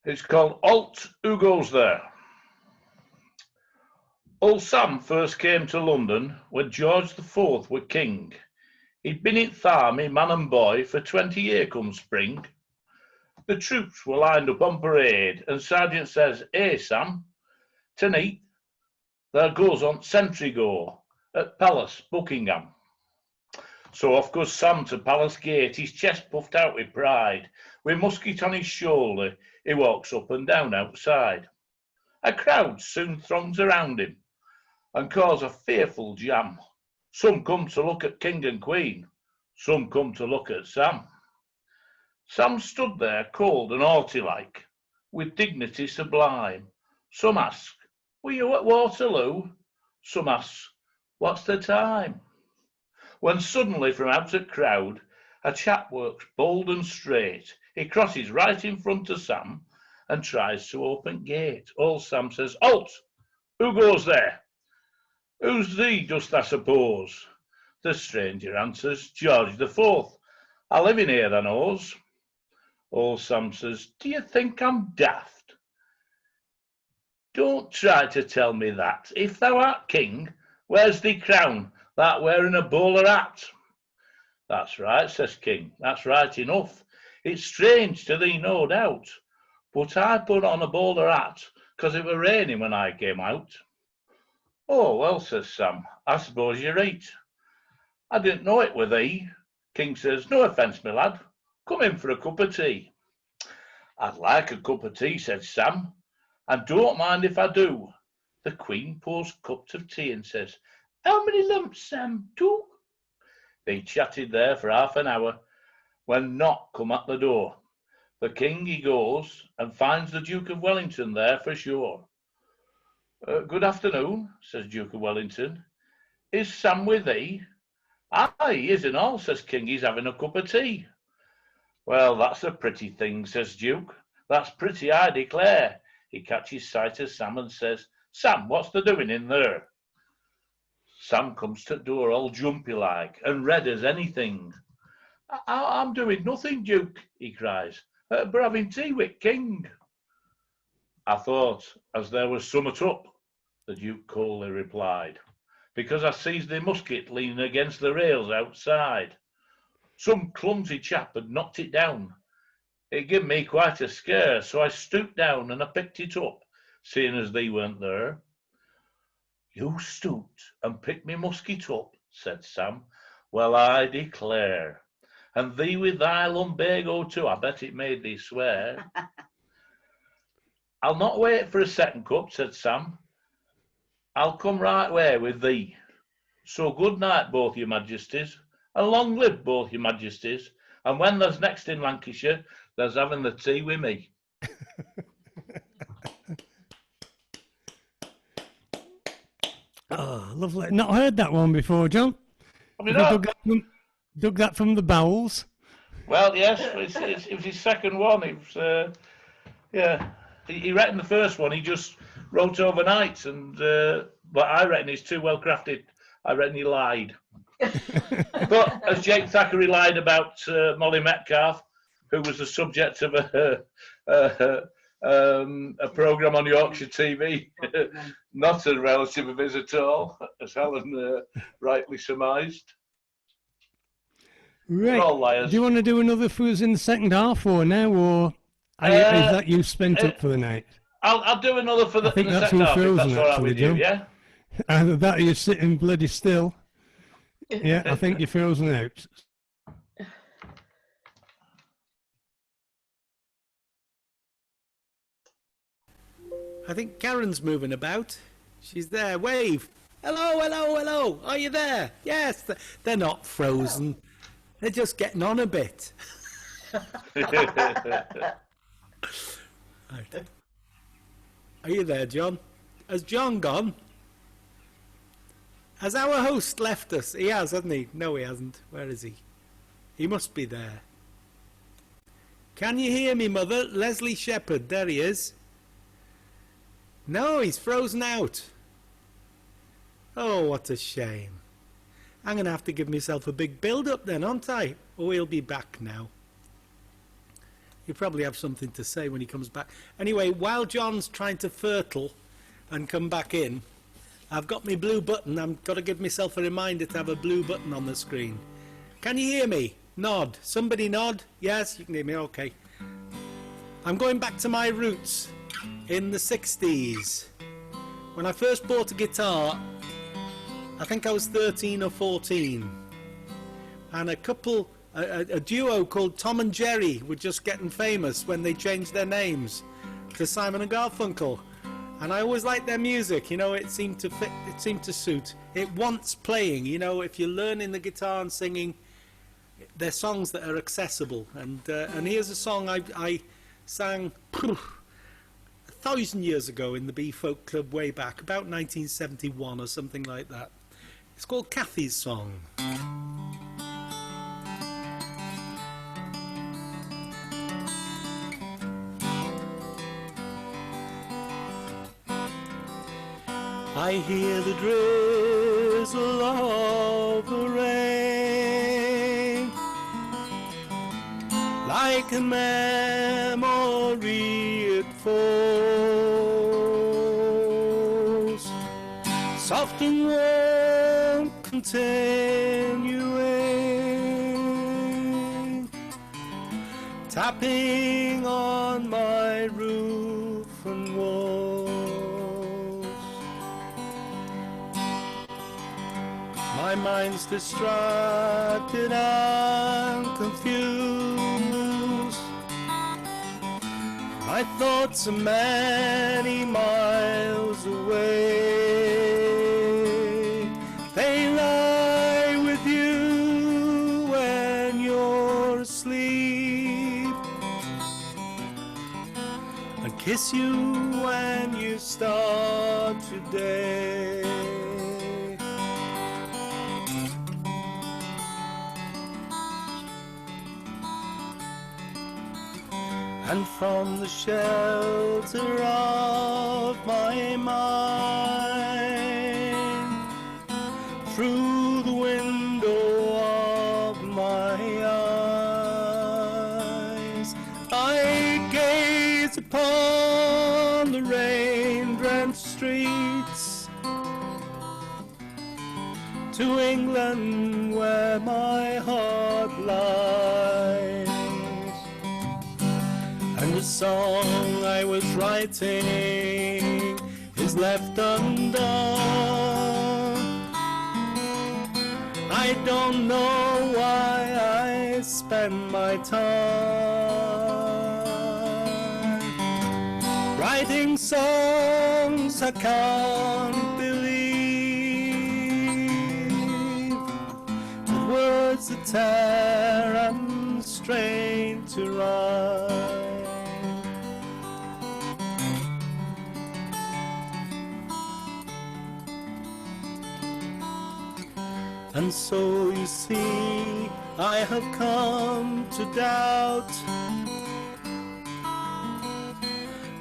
it's called Alt, Who Goes There? Old Sam first came to London when George IV were king. He'd been in th' army, man and boy, for 20 years come spring. The troops were lined up on parade, and Sergeant says, "Hey, Sam, tonight there goes on sentry go at Palace, Buckingham." So off goes Sam to Palace Gate, his chest puffed out with pride. With musket on his shoulder, he walks up and down outside. A crowd soon throngs around him and cause a fearful jam. Some come to look at King and Queen, some come to look at Sam. Sam stood there cold and haughty-like, with dignity sublime. Some ask, "Were you at Waterloo?" Some ask, "What's the time?" When suddenly from out a crowd, a chap works bold and straight. He crosses right in front of Sam and tries to open gate. Old Sam says, "Halt! Who goes there?" "Who's thee, dost thou suppose?" The stranger answers, "George IV. I live in here, thou knows." Old Sam says, "Do you think I'm daft? Don't try to tell me that. If thou art king, where's thee crown? Thou'rt wearing a bowler hat." "That's right," says King, "that's right enough. It's strange to thee, no doubt. But I put on a bowler hat 'cause it were raining when I came out." "Oh, well," says Sam, "I suppose you're right. I didn't know it were thee." King says, "No offence, my lad. Come in for a cup of tea." "I'd like a cup of tea," said Sam, "and don't mind if I do." The Queen pours cups of tea and says, "How many lumps, Sam? 2?" They chatted there for half an hour when knock come at the door. The King he goes and finds the Duke of Wellington there for sure. "Good afternoon," says Duke of Wellington. "Is Sam with thee?" "Aye, he is and all," says King. "He's having a cup of tea." "Well, that's a pretty thing," says Duke. "That's pretty, I declare." He catches sight of Sam and says, "Sam, what's the doing in there?" Sam comes to the door all jumpy like and red as anything. I'm doing nothing, Duke," he cries, "but having tea with King." "I thought as there was summat up," the Duke coldly replied, "because I sees the musket leaning against the rails outside. Some clumsy chap had knocked it down. It gave me quite a scare, so I stooped down and I picked it up seeing as thee weren't there. You stooped and picked me musket up, said Sam. Well, I declare. And thee with thy lumbago too, I bet it made thee swear. I'll not wait for a second cup, said Sam. I'll come right away with thee. So good night, both your majesties, and long live both your majesties. And when there's next in Lancashire, there's having the tea with me. Oh, lovely. Not heard that one before, John. Have you Have you not? dug that from the bowels? Well, yes, it was his second one. It was, yeah. He reckon the first one he just wrote overnight, and but I reckon he's too well crafted. I reckon he lied. But as Jake Thackeray lied about Molly Metcalf, who was the subject of a programme on Yorkshire TV, not a relative of his at all, as Helen rightly surmised. Right. They're all liars. Do you want to do another for us in the second half or now, or is that you spent up for the night? I'll do another for the, I think the that's second all half, if frozen, that's all right actually, with you, John. yeah? Either that or you're sitting bloody still. Yeah, I think you're frozen out. I think Karen's moving about. She's there. Wave. Hello, hello, hello. Are you there? Yes. They're not frozen. They're just getting on a bit. Right. Are you there, John? Has John gone? Has our host left us? He has, hasn't he? No, he hasn't. Where is he? He must be there. Can you hear me, Mother? Leslie Shepherd. There he is. No, he's frozen out. Oh, what a shame. I'm going to have to give myself a big build-up then, aren't I? Oh, he'll be back now. He'll probably have something to say when he comes back. Anyway, while John's trying to fertile and come back in, I've got my blue button. I've got to give myself a reminder to have a blue button on the screen. Can you hear me? Nod. Somebody nod? Yes, you can hear me. Okay. I'm going back to my roots in the 60s. When I first bought a guitar, I think I was 13 or 14. And a duo called Tom and Jerry were just getting famous when they changed their names to Simon and Garfunkel. And I always liked their music, you know, it seemed to fit, it seemed to suit. It wants playing, you know, if you're learning the guitar and singing, they're songs that are accessible. And here's a song I sang 1,000 years ago in the B-Folk Club way back, about 1971 or something like that. It's called Kathy's Song. I hear the drizzle of the rain, like a memory it falls, soft and warm, continuing, tapping on my roof and walls. My mind's distracted and confused. My thoughts are many miles away. They lie with you when you're asleep, and kiss you when you start your day. And from the shelter of my mind, through the window of my eyes, I gaze upon the rain-drenched streets to England where my heart lies. And the song I was writing is left undone. I don't know why I spend my time writing songs I can't believe, with words that tear and strain to write. And so you see, I have come to doubt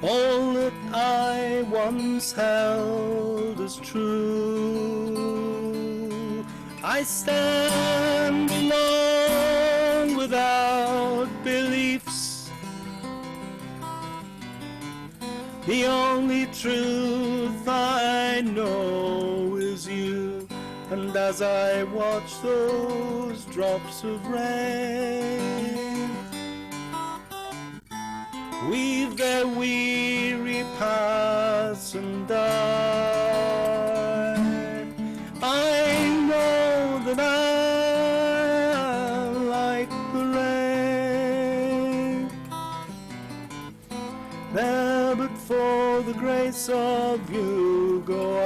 all that I once held as true. I stand alone without beliefs. The only truth I know is you. And as I watch those drops of rain weave their weary paths and die, I know that I am like the rain, there but for the grace of you go I.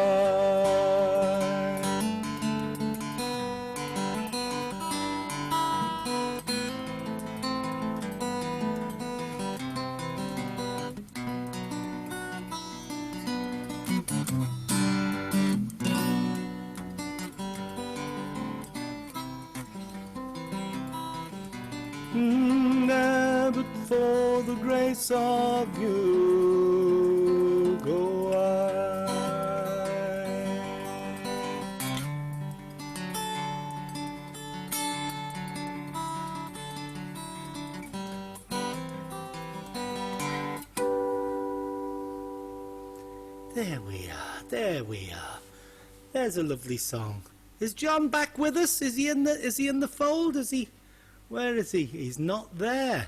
There but for the grace of you go I. There we are, there we are. There's a lovely song. Is John back with us? Is he in the fold? Where is he? He's not there.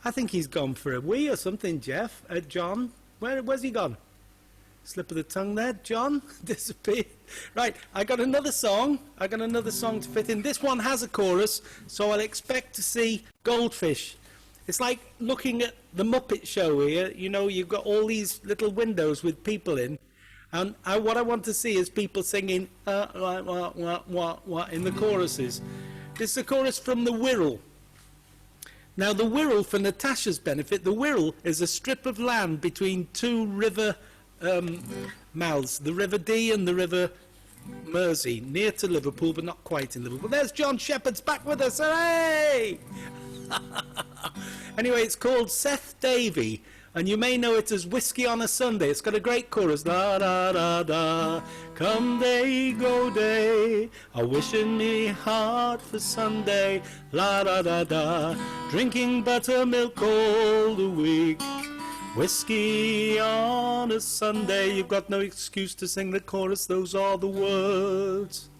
I think he's gone for a wee or something, Jeff. John, where's he gone? Slip of the tongue there. John disappeared. Right, I got another song. To fit in. This one has a chorus, so I'll expect to see goldfish. It's like looking at the Muppet Show here. You know, you've got all these little windows with people in. And what I want to see is people singing in the choruses. This is a chorus from the Rhyl. Now the Rhyl, for Natasha's benefit, the Rhyl is a strip of land between two river mouths, the River Dee and the River Mersey, near to Liverpool, but not quite in Liverpool. There's John Shepherd's back with us, hooray! Anyway, it's called Seth Davy, and you may know it as Whiskey on a Sunday. It's got a great chorus. Da da da da, come day, go day, a wishing me heart for Sunday. La da da da, drinking buttermilk all the week. Whiskey on a Sunday. You've got no excuse to sing the chorus. Those are the words.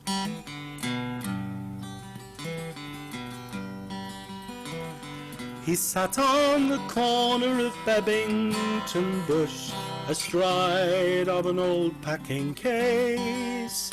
He sat on the corner of Bebington Bush, astride of an old packing case,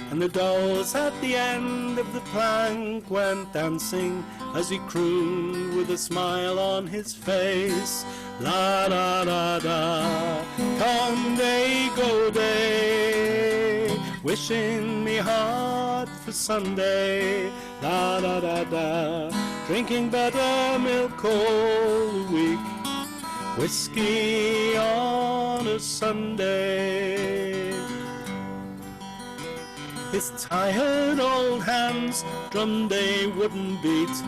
and the dolls at the end of the plank went dancing as he crooned with a smile on his face. La da da da, come day, go day, wishing me heart for Sunday. La da da da, drinking buttermilk all the week. Whiskey on a Sunday. His tired old hands drummed a wooden beat,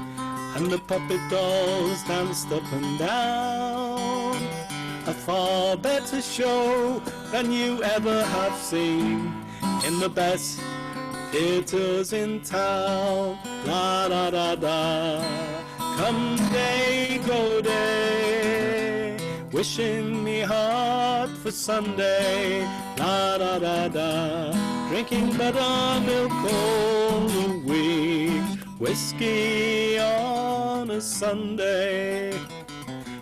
and the puppet dolls danced up and down. A far better show than you ever have seen in the best theatres in town. La da da da, come day, go day, wishing me heart for Sunday. La da da da, drinking buttermilk all the week. Whiskey on a Sunday.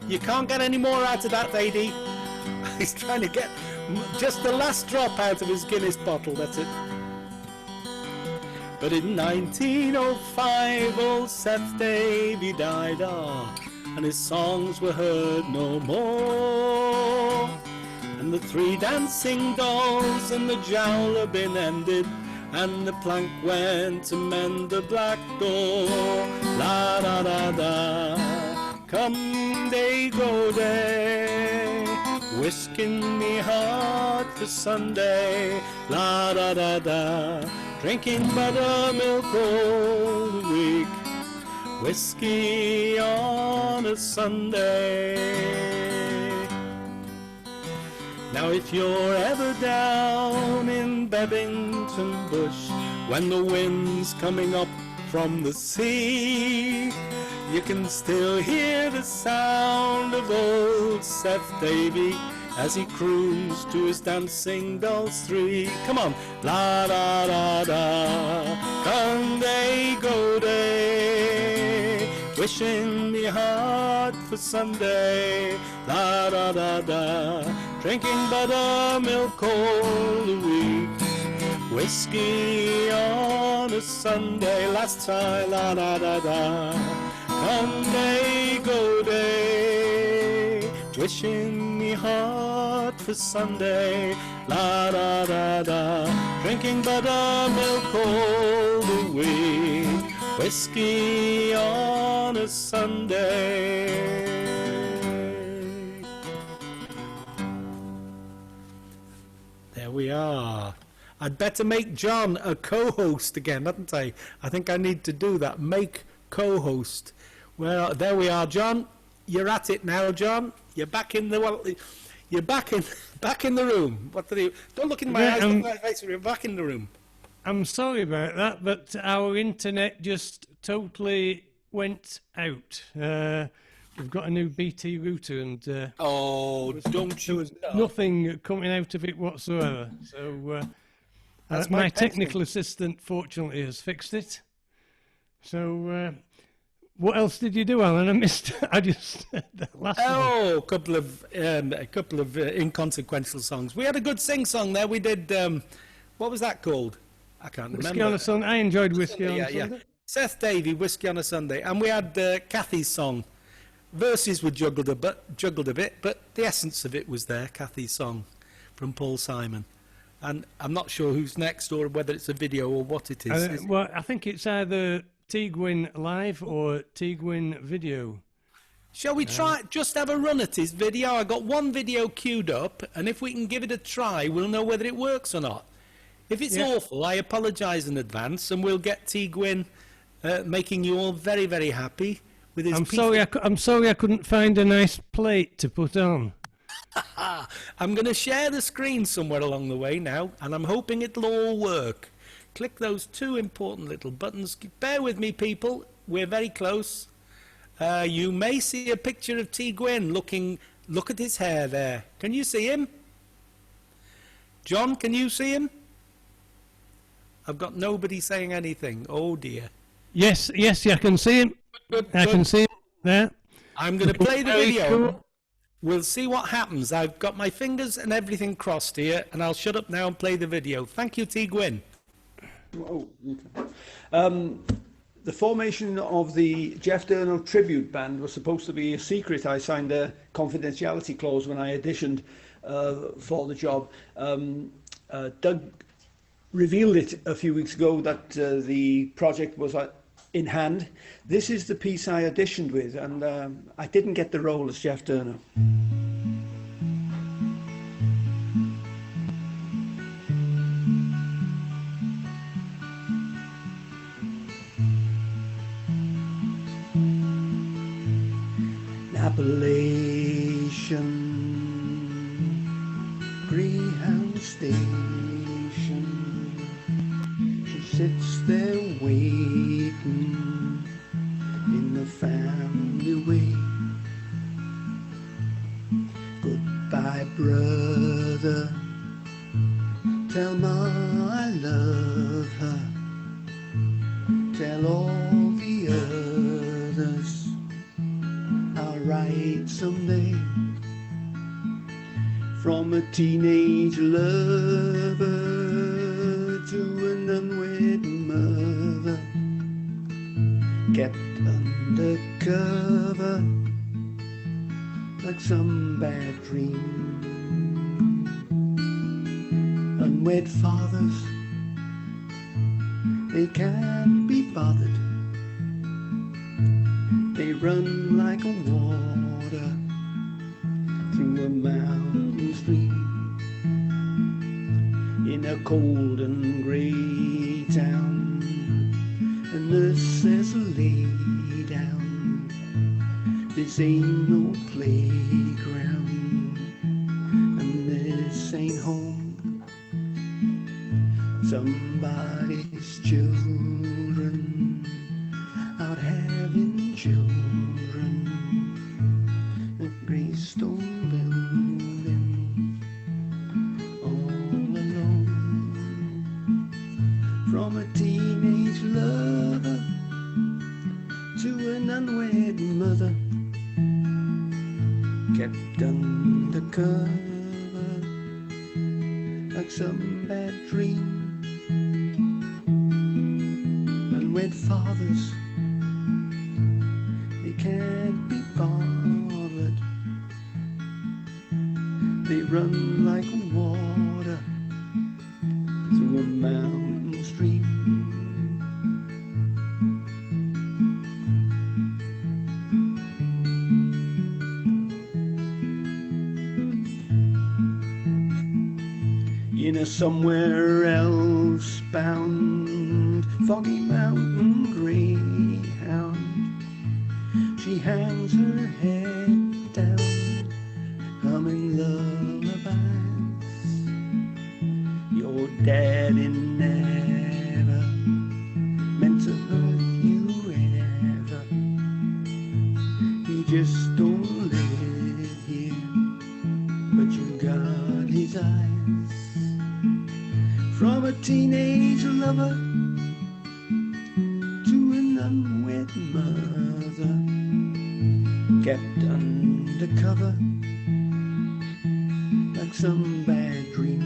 You can't get any more out of that, AD. He's trying to get Just the last drop out of his Guinness bottle, that's it. But in 1905 old Seth Davy died, and his songs were heard no more. And the three dancing dolls and the jowl have been ended, and the plank went to mend the black door. La da da da, come day go day, whisking me heart for Sunday. La da da da, drinking buttermilk all the week, whiskey on a Sunday. Now if you're ever down in Bevington Bush, when the wind's coming up from the sea, you can still hear the sound of old Seth Davy as he croons to his dancing dolls three. Come on! La da da da, come day go day, wishing me heart for Sunday. La da da da, drinking buttermilk all the week, whiskey on a Sunday. Last time, la da da da, come day go day, wishing me heart for Sunday. La da da da, drinking buttermilk all the week, whiskey on a Sunday. There we are. I'd better make John a co-host again, hadn't I? I think I need to do that. Make co-host. Well, there we are, John. You're at it now, John. You're back in the you're back in the room. What did you? Don't look in my eyes. Look in my face. You're back in the room. I'm sorry about that, but our internet just totally went out. We've got a new BT router, and don't you? Nothing coming out of it whatsoever. So That's my my technical assistant, fortunately, has fixed it. So what else did you do, Alan? I missed. I just the last one. A couple of inconsequential songs. We had a good sing-song there. We did. What was that called? I can't remember. Whiskey on a Sunday. I enjoyed Whiskey on a Sunday. Yeah. Seth Davy, Whiskey on a Sunday, and we had Kathy's song. Verses were juggled a bit, but the essence of it was there. Kathy's song from Paul Simon, and I'm not sure who's next or whether it's a video or what it is. Well, I think it's either Teaguin live or Teaguin video. Shall we try just have a run at his video? I got one video queued up, and if we can give it a try, we'll know whether it works or not. If it's awful, I apologise in advance, and we'll get Teaguin making you all very, very happy. I'm sorry I couldn't find a nice plate to put on. I'm going to share the screen somewhere along the way now, and I'm hoping it'll all work. Click those two important little buttons. Bear with me, people. We're very close. You may see a picture of T. Gwyn looking. Look at his hair there. Can you see him? John, can you see him? I've got nobody saying anything. Oh dear. Yes, I can see him. Good. I can see him there. I'm going to play the Very video. cool. We'll see what happens. I've got my fingers and everything crossed here, and I'll shut up now and play the video. Thank you, T. Gwyn. Oh, okay. The formation of the Jeff Durno tribute band was supposed to be a secret. I signed a confidentiality clause when I auditioned for the job. Doug revealed it a few weeks ago that the project was in hand. This is the piece I auditioned with, and I didn't get the role as Jeff Durno. Appalachian Greyhound Station, she sits there waiting in the family way. Goodbye, brother, tell Ma I love her, tell all the others I'll write someday. From a teenage lover to an unwed mother, kept undercover like some bad dream. Unwed fathers, they can't be bothered. They run like a water through a mountain stream. In a cold and grey town, a nurse says lay down. This ain't no playground, and this ain't home. Somebody's children out having children. A greystone building all alone. From a teenage lover to an unwed mother, kept undercover like some bad dream. Unwed fathers, they can't be bothered. They run like water through a mountain stream. In a somewhere else bound foggy mountain greyhound, she hangs her head down, humming lullabies. Your daddy never meant to hurt you ever. He just don't live here, but you got his eyes. From a teenage lover to an unwed mother, kept undercover like some bad dream.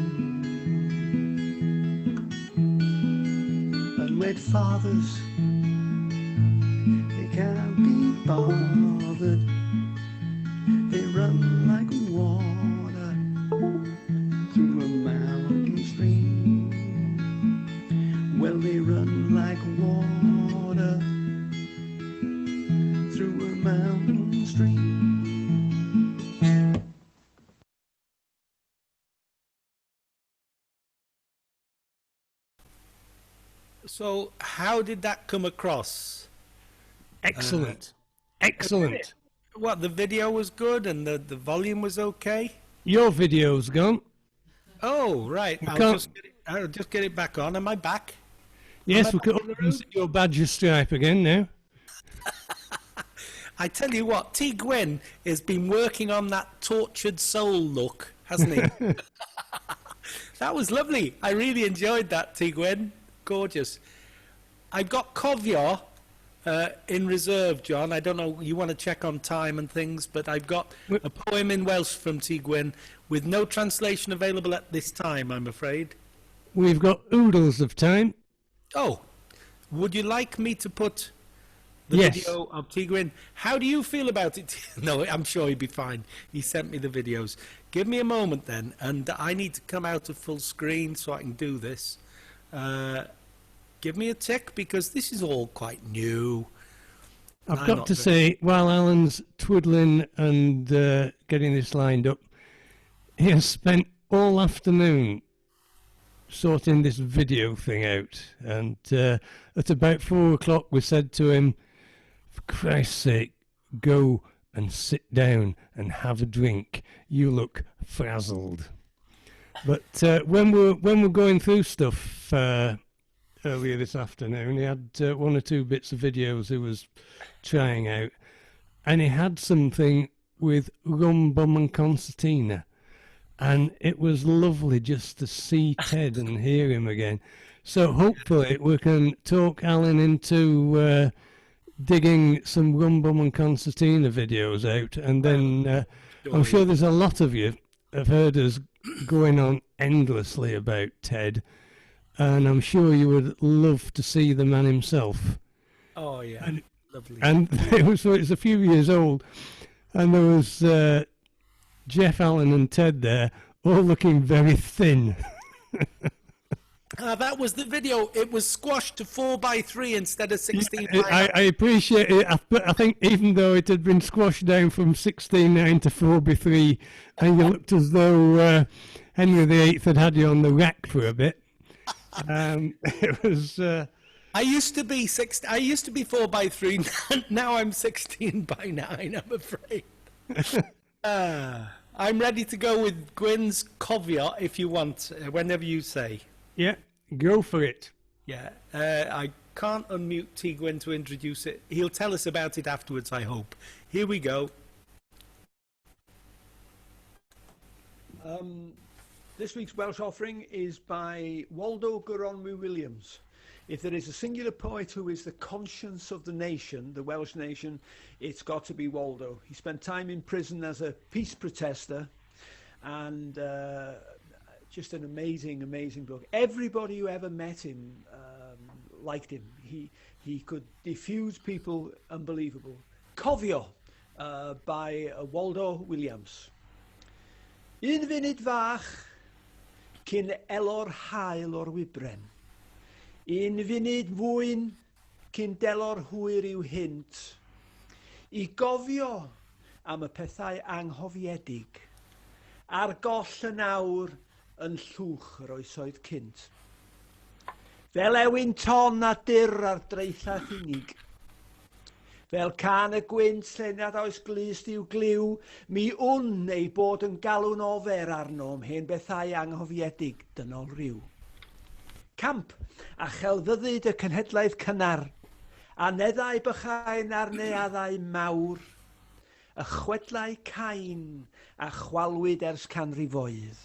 Unwed fathers, they can't be bothered. They run like water through a mountain stream. Well, they run like water through a mountain stream. So, how did that come across? Excellent. Excellent. What, the video was good and the volume was okay? Your video's gone. Oh, right. I'll just get it back on. Am I back? Yes, we can see your badger stripe again now. I tell you what, T. Gwyn has been working on that tortured soul look, hasn't he? That was lovely. I really enjoyed that, T. Gwyn. Gorgeous. I've got Cofio in reserve, John. I don't know, you want to check on time and things, but I've got a poem in Welsh from T. Gwyn with no translation available at this time, I'm afraid. We've got oodles of time. Oh, would you like me to put the Yes. video of T. Gwyn? How do you feel about it? No, I'm sure he'd be fine. He sent me the videos. Give me a moment then, and I need to come out of full screen so I can do this. Give me a tick, because this is all quite new. I've got to say, while Alan's twiddling and getting this lined up, he has spent all afternoon sorting this video thing out. And at about 4 o'clock, we said to him, for Christ's sake, go and sit down and have a drink. You look frazzled. But when we're going through stuff earlier this afternoon, he had 1 or 2 bits of videos he was trying out, and he had something with Rum Bum and Concertina, and it was lovely just to see Ted and hear him again. So hopefully we can talk Alan into digging some Rum Bum and Concertina videos out, and then I'm sure there's a lot of you have heard us going on endlessly about Ted, and I'm sure you would love to see the man himself. Oh yeah, And- lovely. And so it's a few years old, and there was Jeff Allen and Ted there, all looking very thin. That was the video. It was squashed to 4x3 instead of 16. I appreciate it. I think even though it had been squashed down from 16:9 to 4x3, and you looked as though Henry VIII had you on the rack for a bit. It was. I used to be 4x3. Now I'm 16x9. I'm afraid. I'm ready to go with Gwyn's caveat if you want, whenever you say. Yeah, go for it. Yeah, I can't unmute T. Gwyn to introduce it. He'll tell us about it afterwards, I hope. Here we go. This week's Welsh offering is by Waldo Goronwy Williams. If there is a singular poet who is the conscience of the nation, the Welsh nation, it's got to be Waldo. He spent time in prison as a peace protester, and just an amazing, amazing book. Everybody who ever met him liked him. He could diffuse people, unbelievable. Cofio by Waldo Williams. Un funud fach cyn elo'r hael o'r wybren. Un funud fwyn cyn delo'r hwyr i'w hynt. I gofio am y pethau anghofiedig. Ar goll y nawr yn llwch yr oesoedd cynt. Fel ewin ton a dyr ar dreithach unig. Fel can y gwynt lleniad oes glust i'w gliw, mi wn ei bod yn galw'n ofer arno am hen bethau anghofiedig dynol rhyw. Camp a chelfyddyd y cenhedlaeth cynnar, a neddau bychain ar neuaddau mawr, y chwedlau cain a chwalwyd ers canrifoedd.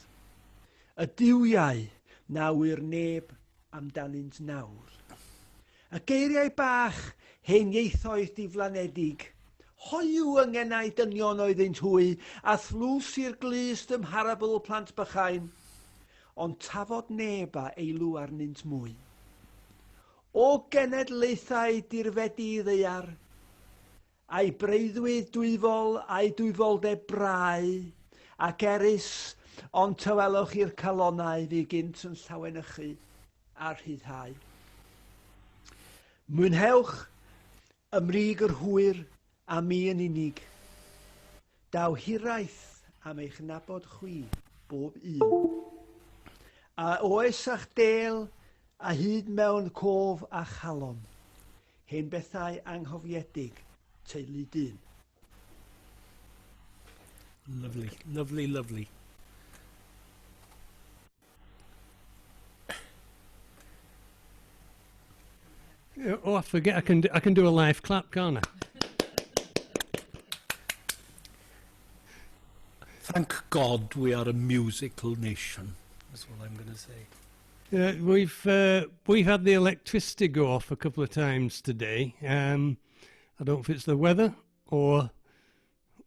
Y diwiau na wyr neb amdanynt nawr. Y geiriau bach hen ieithoedd diflanedig, hoiw yngennau dynion oeddynt hwy, a thlws i'r glust ymharabl plant bychain, ond tafod neb a eilw arnynt mwy. O genedlaethau dirfedi ddeiar, a'i breuddwyd dwyfol a'i dwyfoldeb brau, ac erys, ond tywelwch i'r calonau fi gynt yn llawenychu a rhyddhau. Mwynhewch ymrig yr hwyr a mi yn unig. Daw hiraeth am eich nabod chwi bob un. A oes a'ch del a hyd mewn cof a chalon. Hen bethau anghofiedig teulu dyn. Lovely, lovely, lovely. Oh, I forget. I can do a live clap, can't I? Thank God we are a musical nation. That's what I'm going to say. We've had the electricity go off a couple of times today. I don't know if it's the weather or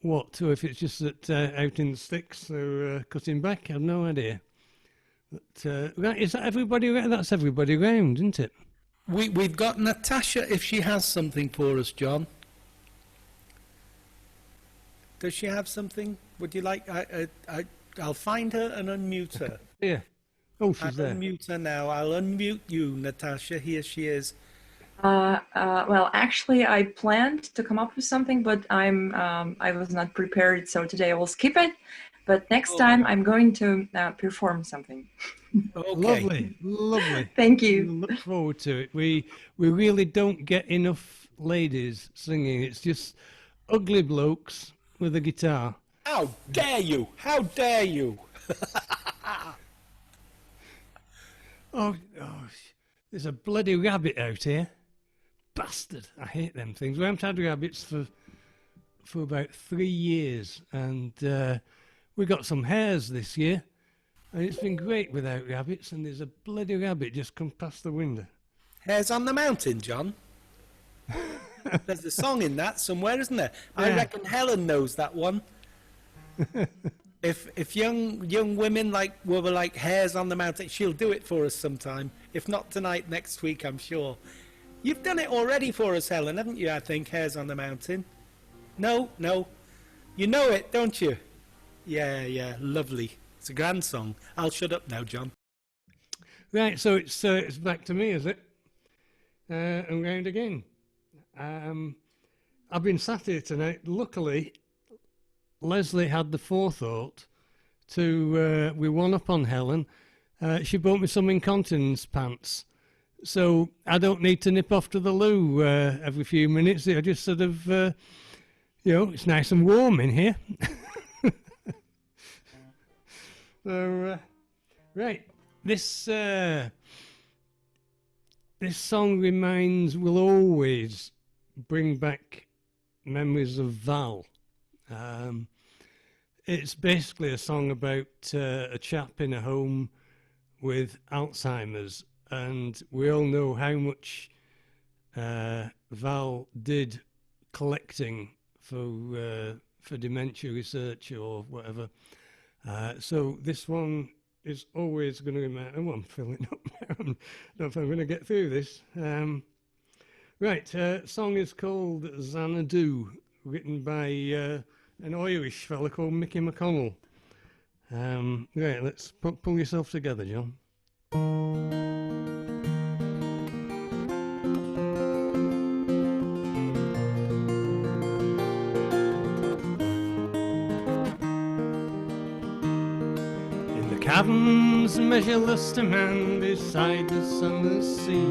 what, or if it's just that out in the sticks they're cutting back. I have no idea. But right, is that everybody? That's everybody round, isn't it? We've got Natasha if she has something for us, John. Does she have something? Would you like? I'll find her and unmute her. Yeah. Oh, she's I'll there. unmute her now. I'll unmute you, Natasha. Here she is. Well, actually, I planned to come up with something, but I was not prepared, so today I will skip it. But next time I'm going to perform something. Okay. Lovely, lovely. Thank you. We look forward to it. We really don't get enough ladies singing. It's just ugly blokes with a guitar. How dare you? How dare you? Oh, there's a bloody rabbit out here. Bastard. I hate them things. We haven't had rabbits for about 3 years, and we got some hares this year, and it's been great without rabbits, and there's a bloody rabbit just come past the window. Hares on the mountain, John. There's a song in that somewhere, isn't there? I Yeah. reckon Helen knows that one. If young women were like hairs on the mountain, she'll do it for us sometime. If not tonight, next week, I'm sure. You've done it already for us, Helen, haven't you? I think hairs on the mountain. No, you know it, don't you? Yeah, lovely. It's a grand song. I'll shut up now, John. Right, so it's back to me, is it? And round again. I've been sat here tonight. Luckily, Leslie had the forethought to, we won up on Helen. She bought me some incontinence pants. So I don't need to nip off to the loo every few minutes. I just sort of, it's nice and warm in here. So, right, this song will always bring back memories of Val. It's basically a song about a chap in a home with Alzheimer's, and we all know how much Val did collecting for dementia research or whatever. So this one is always going to remind. Oh, I'm filling up now. I don't know if I'm going to get through this. Right, song is called Xanadu, written by an Irish fella called Mickey McConnell. Right, let's pull yourself together, John. In the caverns measureless to man beside the sunless sea,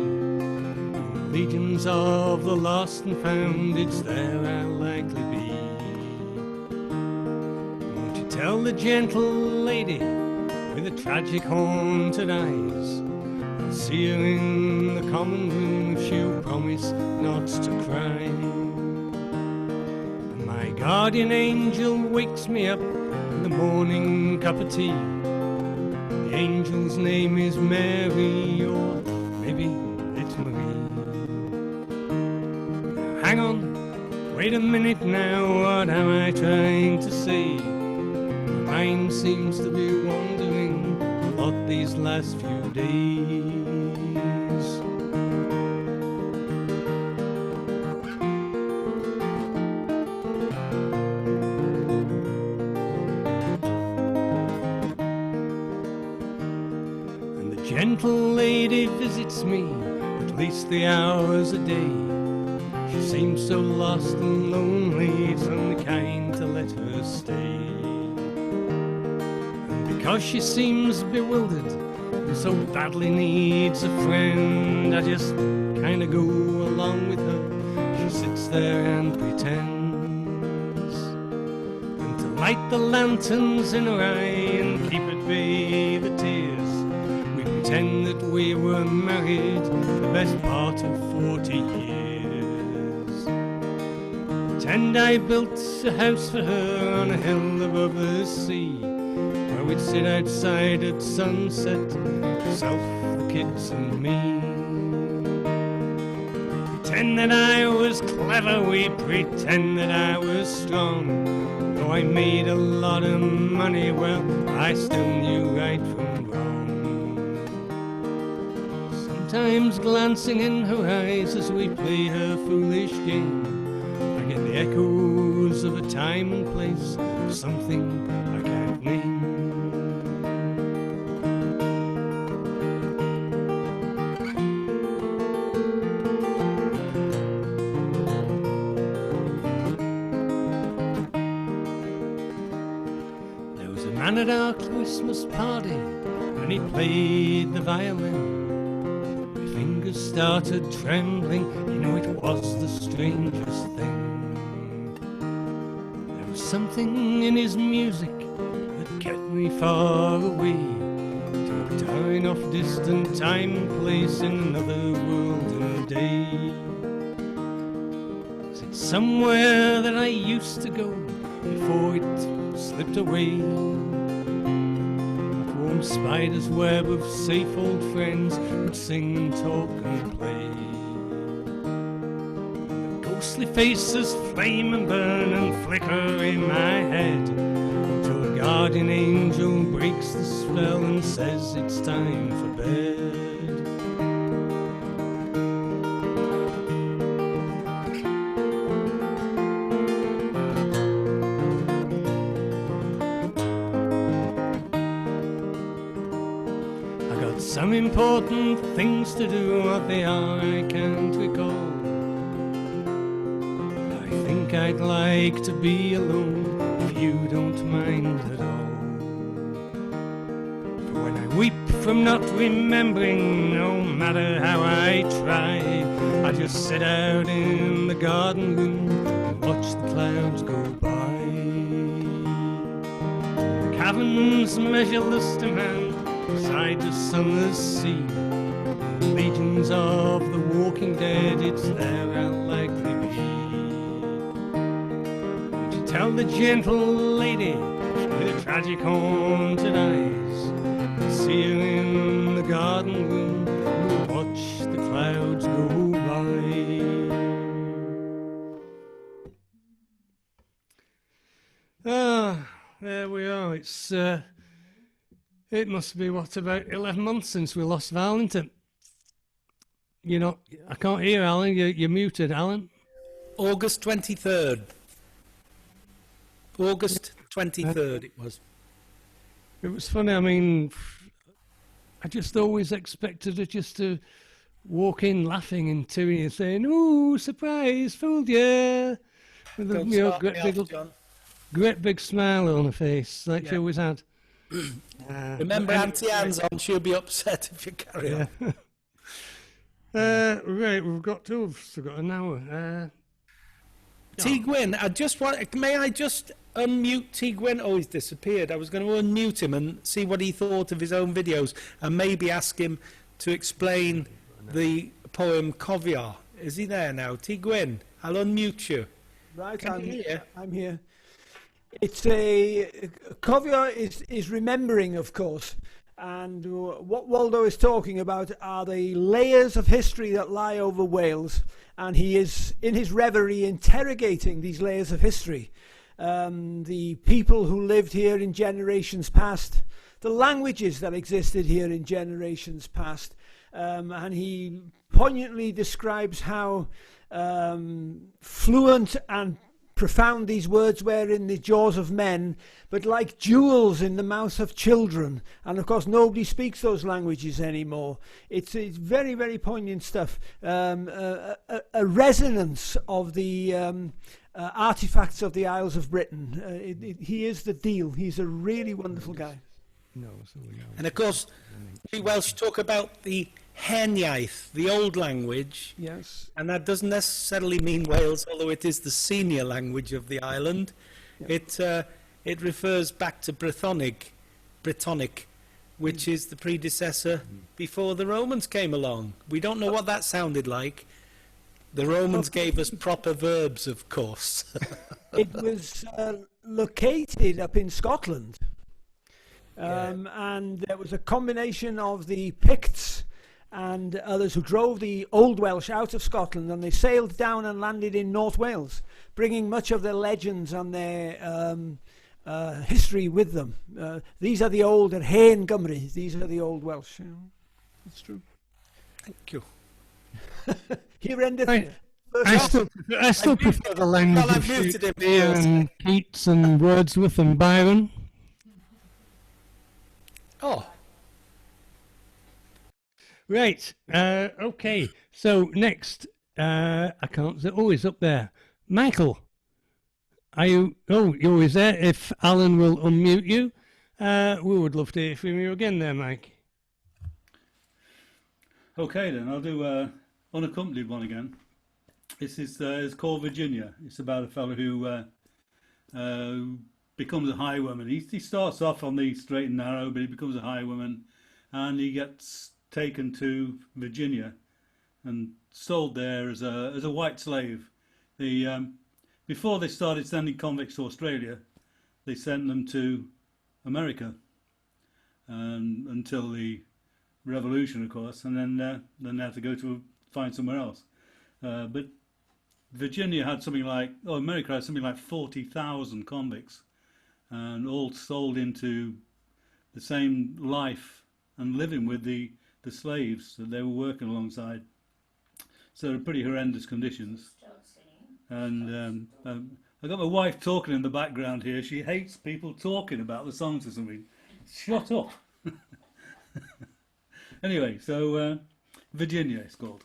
legions of the lost and found, it's there I'll likely be. Won't you tell the gentle lady with the tragic haunted eyes, I'll see her in the common room if she'll promise not to cry. And my guardian angel wakes me up with the morning cup of tea. The angel's name is Mary, or maybe it's Marie. Hang on, wait a minute now, what am I trying to say? My mind seems to be wandering a lot these last few days. And the gentle lady visits me at least the hours a day. She seems so lost and lonely, it's only kind to let her stay. And because she seems bewildered and so badly needs a friend, I just kinda go along with her. She sits there and pretends. And to light the lanterns in her eye and keep at bay the tears, we pretend that we were married the best part of 40 years. And I built a house for her on a hill above the sea, where we'd sit outside at sunset, herself, the kids and me. Pretend that I was clever, we pretend that I was strong. Though I made a lot of money, well, I still knew right from wrong. Sometimes glancing in her eyes as we play her foolish game, get the echoes of a time and place, of something I can't name. There was a man at our Christmas party, and he played the violin. My fingers started trembling, you know it was the strangest thing. Something in his music that kept me far away, to a town off distant time and place in another world and day. Is it somewhere that I used to go before it slipped away? A warm spider's web of safe old friends who'd sing and talk and play. Ghostly faces flame and burn and flicker in my head, till guardian angel breaks the spell and says it's time for bed. I got some important things to do, what they are I can't recall. I think I'd like to be alone, if you don't mind at all. For when I weep from not remembering, no matter how I try, I just sit out in the garden room and watch the clouds go by. The caverns measureless to man, beside the sunless sea. Legions of the walking dead, it's there I'll likely be. Tell the gentle lady with the tragic haunted eyes, see her in the garden room, we'll watch the clouds go by. Ah, there we are. It must be, what, about 11 months since we lost Valentin. You know, I can't hear Alan, you're muted, Alan. August 23rd. August 23rd it was. It was funny, I mean, I just always expected her just to walk in laughing into you saying, "Ooh, surprise, fooled you," with a great big smile on her face, like she always had. Remember Auntie Anne's on, she'll be upset if you carry on. Right, we've got an hour. T. Gwyn, may I just unmute T. Gwyn? Oh, he's disappeared. I was going to unmute him and see what he thought of his own videos and maybe ask him to explain the poem Coviar. Is he there now? T. Gwyn, I'll unmute you. Right, Can I'm here. It's Coviar is remembering, of course. And what Waldo is talking about are the layers of history that lie over Wales, and he is, in his reverie, interrogating these layers of history. The people who lived here in generations past, the languages that existed here in generations past, and he poignantly describes how fluent and profound these words were in the jaws of men, but like jewels in the mouths of children. And of course nobody speaks those languages anymore. It's very, very poignant stuff. A resonance of the artifacts of the Isles of Britain. He is the deal. He's a really wonderful guy. And of course we Welsh talk about the Henyaith, the old language. Yes. And that doesn't necessarily mean Wales, although it is the senior language of the island. Yeah. It refers back to Brittonic, which is the predecessor before the Romans came along. We don't know what that sounded like. The Romans gave us proper verbs, of course. It was located up in Scotland. And there was a combination of the Picts and others who drove the Old Welsh out of Scotland, and they sailed down and landed in North Wales, bringing much of their legends and their history with them. These are the old Hen Gymru. These are the Old Welsh. You know. That's true. Thank you. Here endeth. I still prefer the language of Shakespeare and Keats and Wordsworth and Byron. Oh. Right. Okay. So next, I can't. Oh, he's up there. Michael, are you? Oh, you're always there. If Alan will unmute you, we would love to hear from you again, there, Mike. Okay, then I'll do unaccompanied one again. This is it's called Virginia. It's about a fellow who becomes a highwayman. He starts off on the straight and narrow, but he becomes a highwayman, and he gets taken to Virginia and sold there as a white slave. Before they started sending convicts to Australia, they sent them to America until the Revolution, of course, and then they had to go to find somewhere else. But Virginia had something like, America had something like 40,000 convicts, and all sold into the same life and living with the slaves that they were working alongside. So pretty horrendous conditions. And I got my wife talking in the background here. She hates people talking about the songs or something. Shut up. Anyway, so Virginia it's called.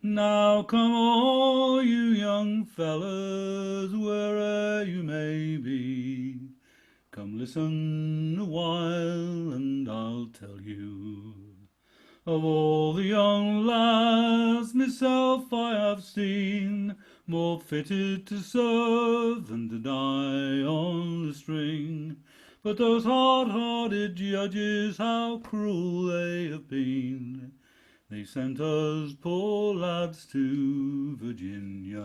Now come all you young fellas, where'er you may be, come listen a while and I'll tell you of all the young lads myself I have seen, more fitted to serve than to die on the string. But those hard-hearted judges, how cruel they have been. They sent us poor lads to Virginia.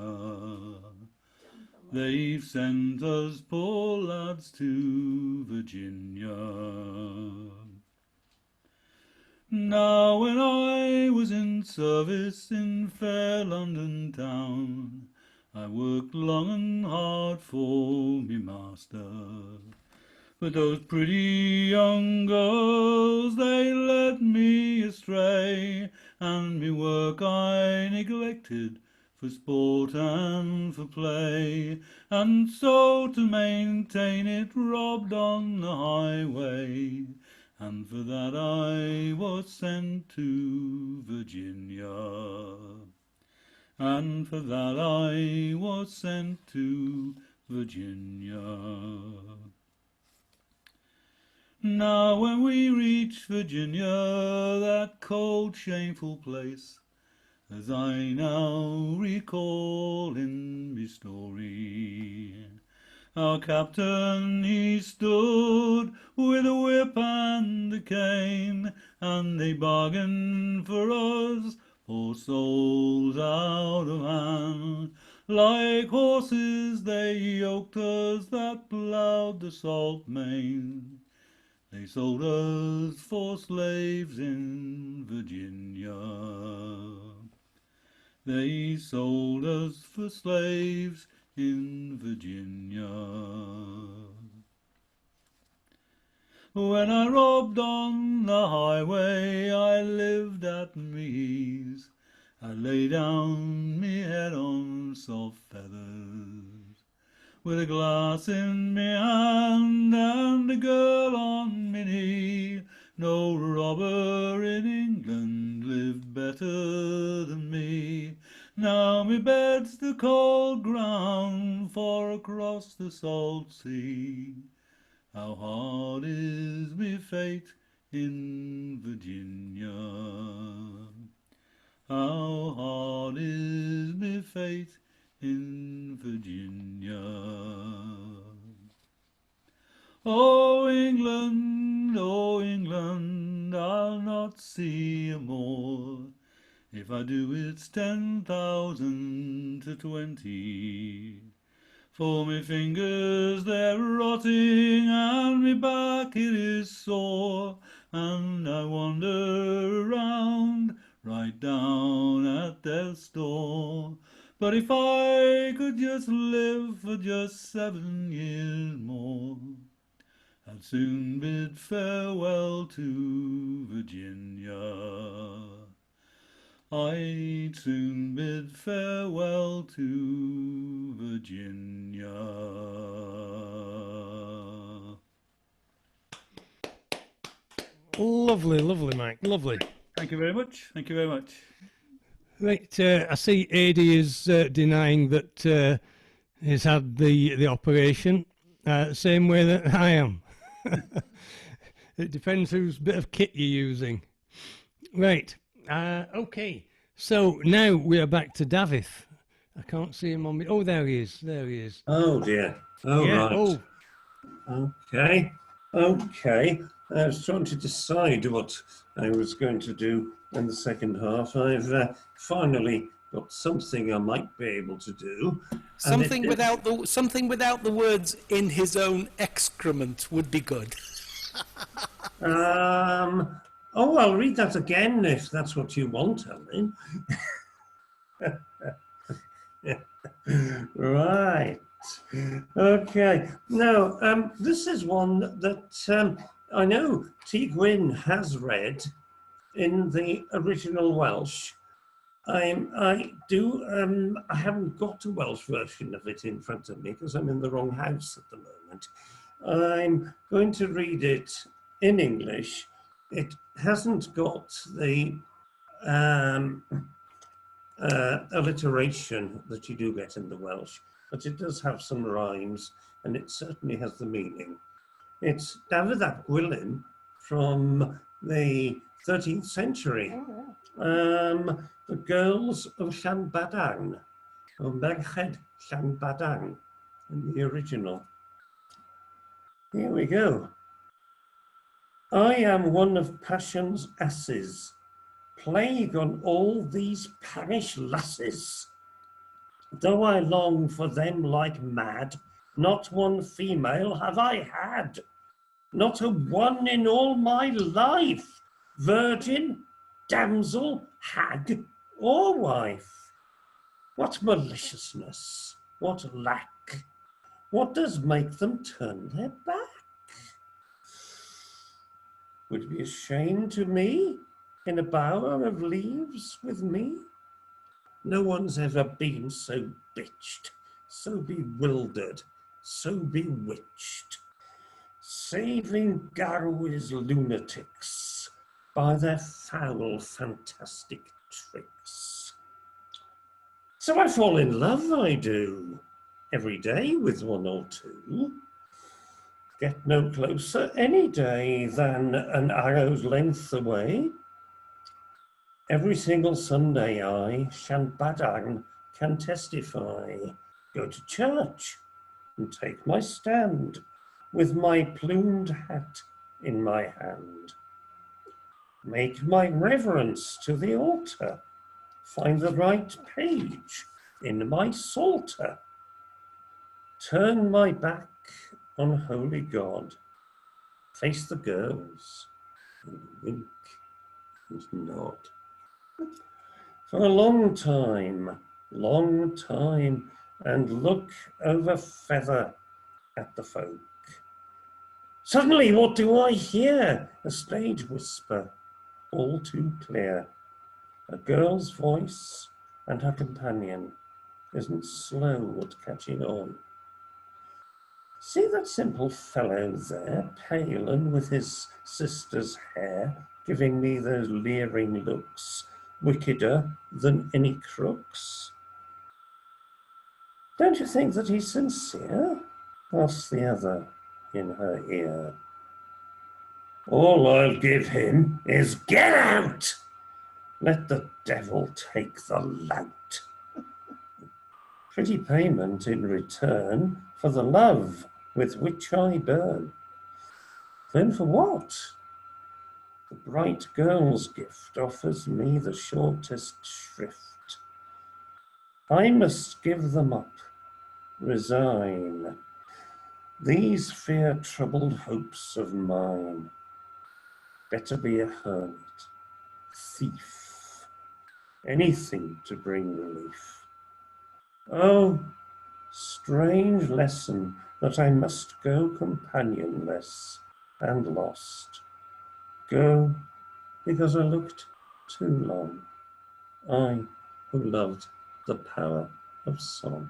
They've sent us poor lads to Virginia. Now when I was in service in fair London town, I worked long and hard for me master. But those pretty young girls, they led me astray, and me work I neglected for sport and for play, and so to maintain it robbed on the highway, and for that I was sent to Virginia, and for that I was sent to Virginia. Now when we reached Virginia, that cold shameful place, as I now recall in me story, our captain he stood with a whip and a cane, and they bargained for us, poor souls out of hand. Like horses they yoked us that ploughed the salt main. They sold us for slaves in Virginia. They sold us for slaves in Virginia. When I robbed on the highway, I lived at me ease. I lay down me head on soft feathers, with a glass in me hand and a girl on me knee. No robber in England lived better than me. Now me bed's the cold ground, for across the salt sea, how hard is me fate in Virginia. How hard is me fate in Virginia. Oh England, I'll not see you more. If I do, it's 10,000 to 20. For me fingers they're rotting, and me back it is sore, and I wander around right down at death's door. But if I could just live for just 7 years more, I'd soon bid farewell to Virginia. I'd soon bid farewell to Virginia. Lovely, lovely, Mike, lovely. Thank you very much. Thank you very much. Right, I see Adi is denying that he's had the operation. Same way that I am. It depends whose bit of kit you're using. Right, okay. So now we are back to Davith. I can't see him on me. Oh, there he is. There he is. Oh dear. Oh, Yeah, right. oh. Okay. Okay. I was trying to decide what I was going to do in the second half. I've finally got something I might be able to do. Something without the words "in his own excrement" would be good. Oh, I'll read that again if that's what you want, Ellen. Right. Okay. Now, this is one that I know T. Gwyn has read in the original Welsh. I haven't got a Welsh version of it in front of me because I'm in the wrong house at the moment. I'm going to read it in English. It hasn't got the alliteration that you do get in the Welsh, but it does have some rhymes and it certainly has the meaning. It's Dafydd ap Gwilym from the 13th century. The girls of Llanbadang, or Merched Llanbadang in the original. Here we go. I am one of passion's asses, plague on all these parish lasses. Though I long for them like mad, not one female have I had. Not a one in all my life, virgin, damsel, hag, or wife. What maliciousness, what lack, what does make them turn their back? Would be a shame to me in a bower of leaves with me? No one's ever been so bitched, so bewildered, so bewitched, saving Garwy's lunatics by their foul, fantastic tricks. So I fall in love, I do, every day with one or two. Get no closer any day than an arrow's length away. Every single Sunday I, Llanbadang, can testify, go to church and take my stand with my plumed hat in my hand. Make my reverence to the altar, find the right page in my psalter. Turn my back on holy God, face the girls and wink and nod. For a long time, and look over feather at the folk. Suddenly, what do I hear? A stage whisper, all too clear. A girl's voice and her companion isn't slow at catching on. See that simple fellow there, pale and with his sister's hair, giving me those leering looks, wickeder than any crooks? Don't you think that he's sincere? Asks the other in her ear. All I'll give him is get out! Let the devil take the lout. Pretty payment in return for the love with which I burn. Then for what? The bright girl's gift offers me the shortest shrift. I must give them up, resign these fear-troubled hopes of mine. Better be a hermit, thief, anything to bring relief. Oh, strange lesson that I must go companionless and lost. Go because I looked too long, I who loved the power of song.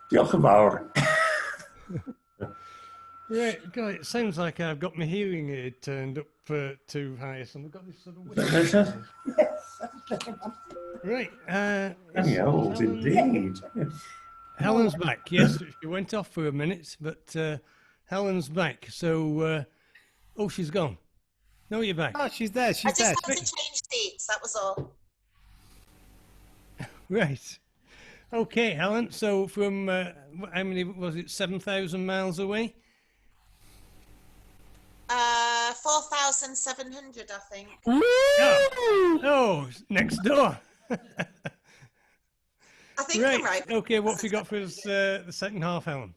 Diolch yn fawr. Right, God, it sounds like I've got my hearing aid turned up too high, so I've got this sort of Right, Very old indeed. Helen's back. Yes, she went off for a minute, but Helen's back. So, oh, she's gone. No, you're back. Oh, she's there. I She's just there. had to change seats, that was all. Right. Okay, Helen. So from how many was it? 7,000 miles away. 4,700, I think. Oh, next door. I think Right. I'm right. Okay, what have you got for us, the second half, Helen?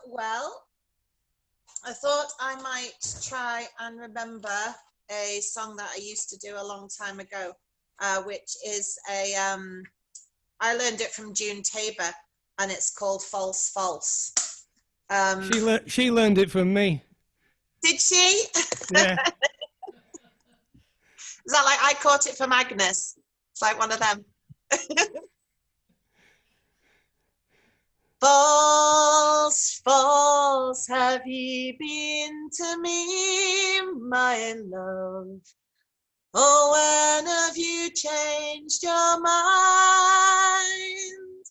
Well, I thought I might try and remember a song that I used to do a long time ago, which is I learned it from June Tabor, and it's called False False. She learned it from me. Did she? Yeah. Is that like I caught it from Agnes? It's like one of them. False, false, have ye been to me, my love? Oh, when have you changed your mind?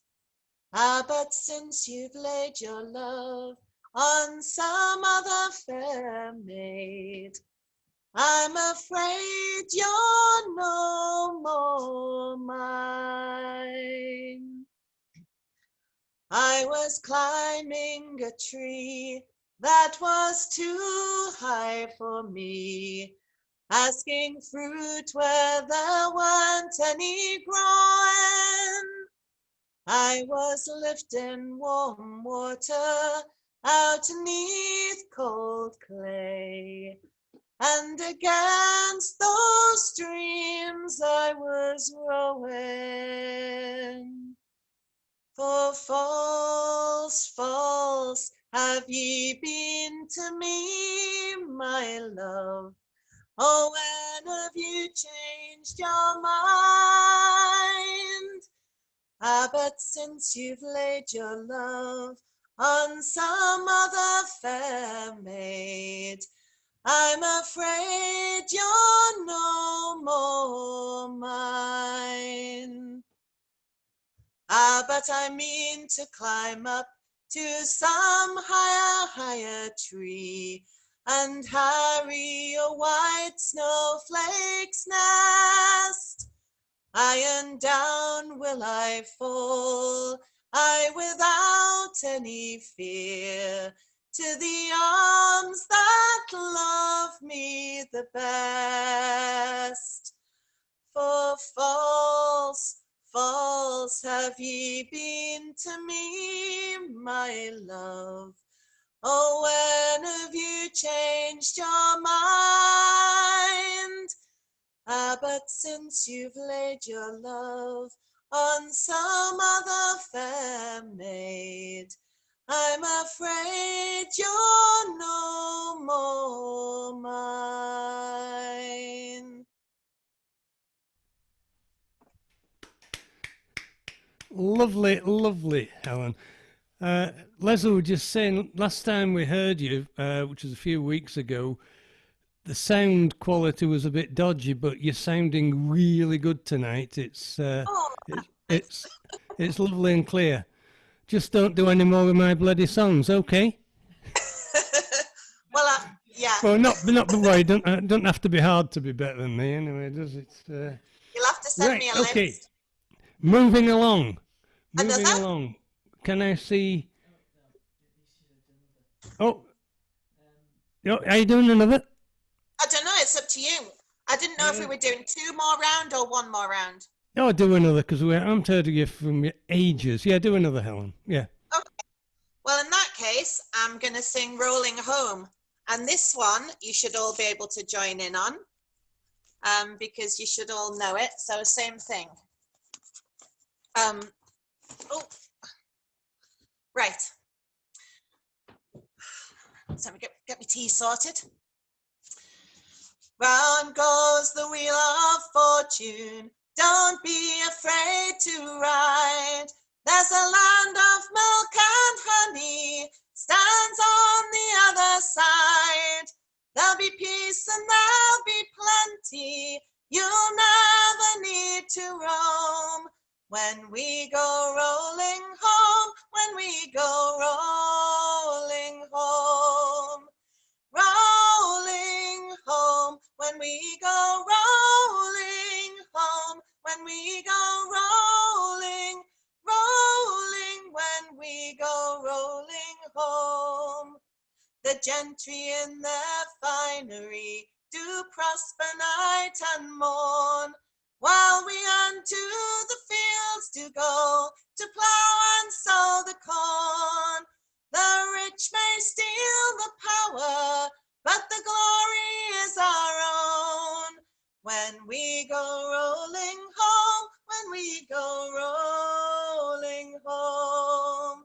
Ah, but since you've laid your love on some other fair maid, I'm afraid you're no more mine. I was climbing a tree that was too high for me, asking fruit where there weren't any growing. I was lifting warm water out neath cold clay, and against those streams I was rowing. For false, false, have ye been to me, my love? Oh, when have you changed your mind? Ah, but since you've laid your love on some other fair maid, I'm afraid you're no more mine. Ah, but I mean to climb up to some higher, higher tree and harry a white snowflake's nest. Aye, and down will I fall, aye, without any fear, to the arms that love me the best. For false, false, have ye been to me, my love? Oh, when have you changed your mind? Ah, but since you've laid your love on some other fair maid, I'm afraid you're no more mine. Lovely, lovely, Helen. Leslie was just saying, last time we heard you, which was a few weeks ago, the sound quality was a bit dodgy, but you're sounding really good tonight. It's lovely and clear. Just don't do any more of my bloody songs, okay? Well, yeah. Well, not worry. Don't have to be hard to be better than me, anyway, does it? You'll have to send me a okay. list. Moving along. Another? Can I see? Oh, are you doing another? I don't know. It's up to you. I didn't know if we were doing 2 more round or 1 more round. No, do another, because I'm heard of you from ages. Yeah, do another, Helen. Yeah. Okay. Well, in that case, I'm going to sing Rolling Home. And this one, you should all be able to join in on, because you should all know it. So same thing. Right. So we get my tea sorted. Round goes the wheel of fortune. Don't be afraid to ride. There's a land of milk and honey stands on the other side. There'll be peace and there'll be plenty. You'll never need to roam when we go rolling home, when we go rolling home. Rolling home, when we go rolling home, when we go rolling, rolling, when we go rolling home. The gentry in their finery do prosper night and morn, while we unto the fields do go to plough and sow the corn. The rich may steal the power, but the glory is our own. when we go rolling home, when we go rolling home.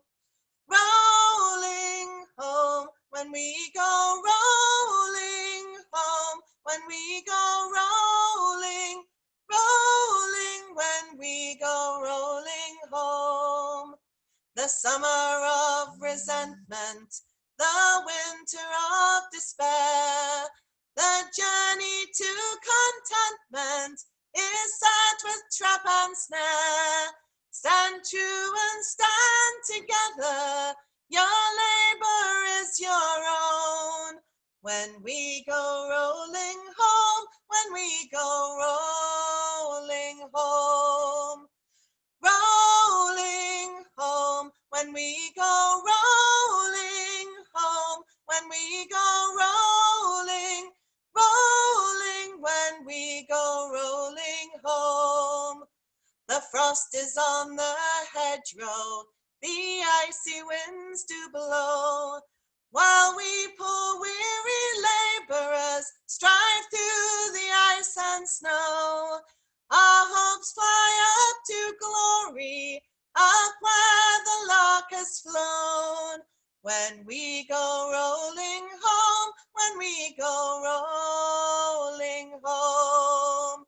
Rolling home, when we go rolling home, when we go rolling, rolling, when we go rolling home. The summer of resentment, the winter of despair, the journey to contentment is set with trap and snare. Stand true and stand together, your labor is your own. When we go rolling home, when we go rolling home. Rolling home, when we go rolling home, when we go rolling, rolling, when we go rolling home. The frost is on the hedgerow, the icy winds do blow, while we poor weary labourers strive through the ice and snow. Our hopes fly up to glory, up where the lark has flown. When we go rolling home, when we go rolling home.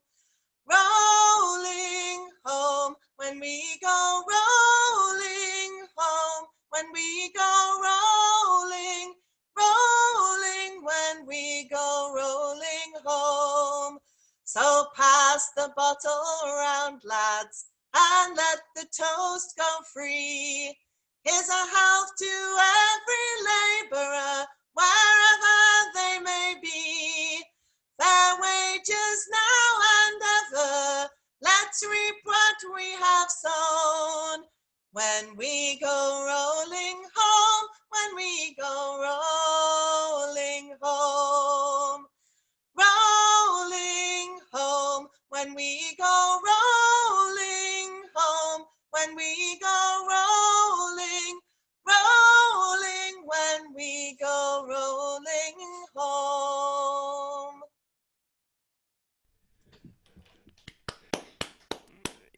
Rolling home, when we go rolling home, when we go rolling, rolling, when we go rolling home. So pass the bottle around, lads, and let the toast go free. Here's a health to every labourer, wherever they may be. Fair wages now and ever, let's reap what we have sown. When we go rolling home, when we go rolling home. Rolling home, when we go rolling home, when we go rolling, rolling, when we go rolling home.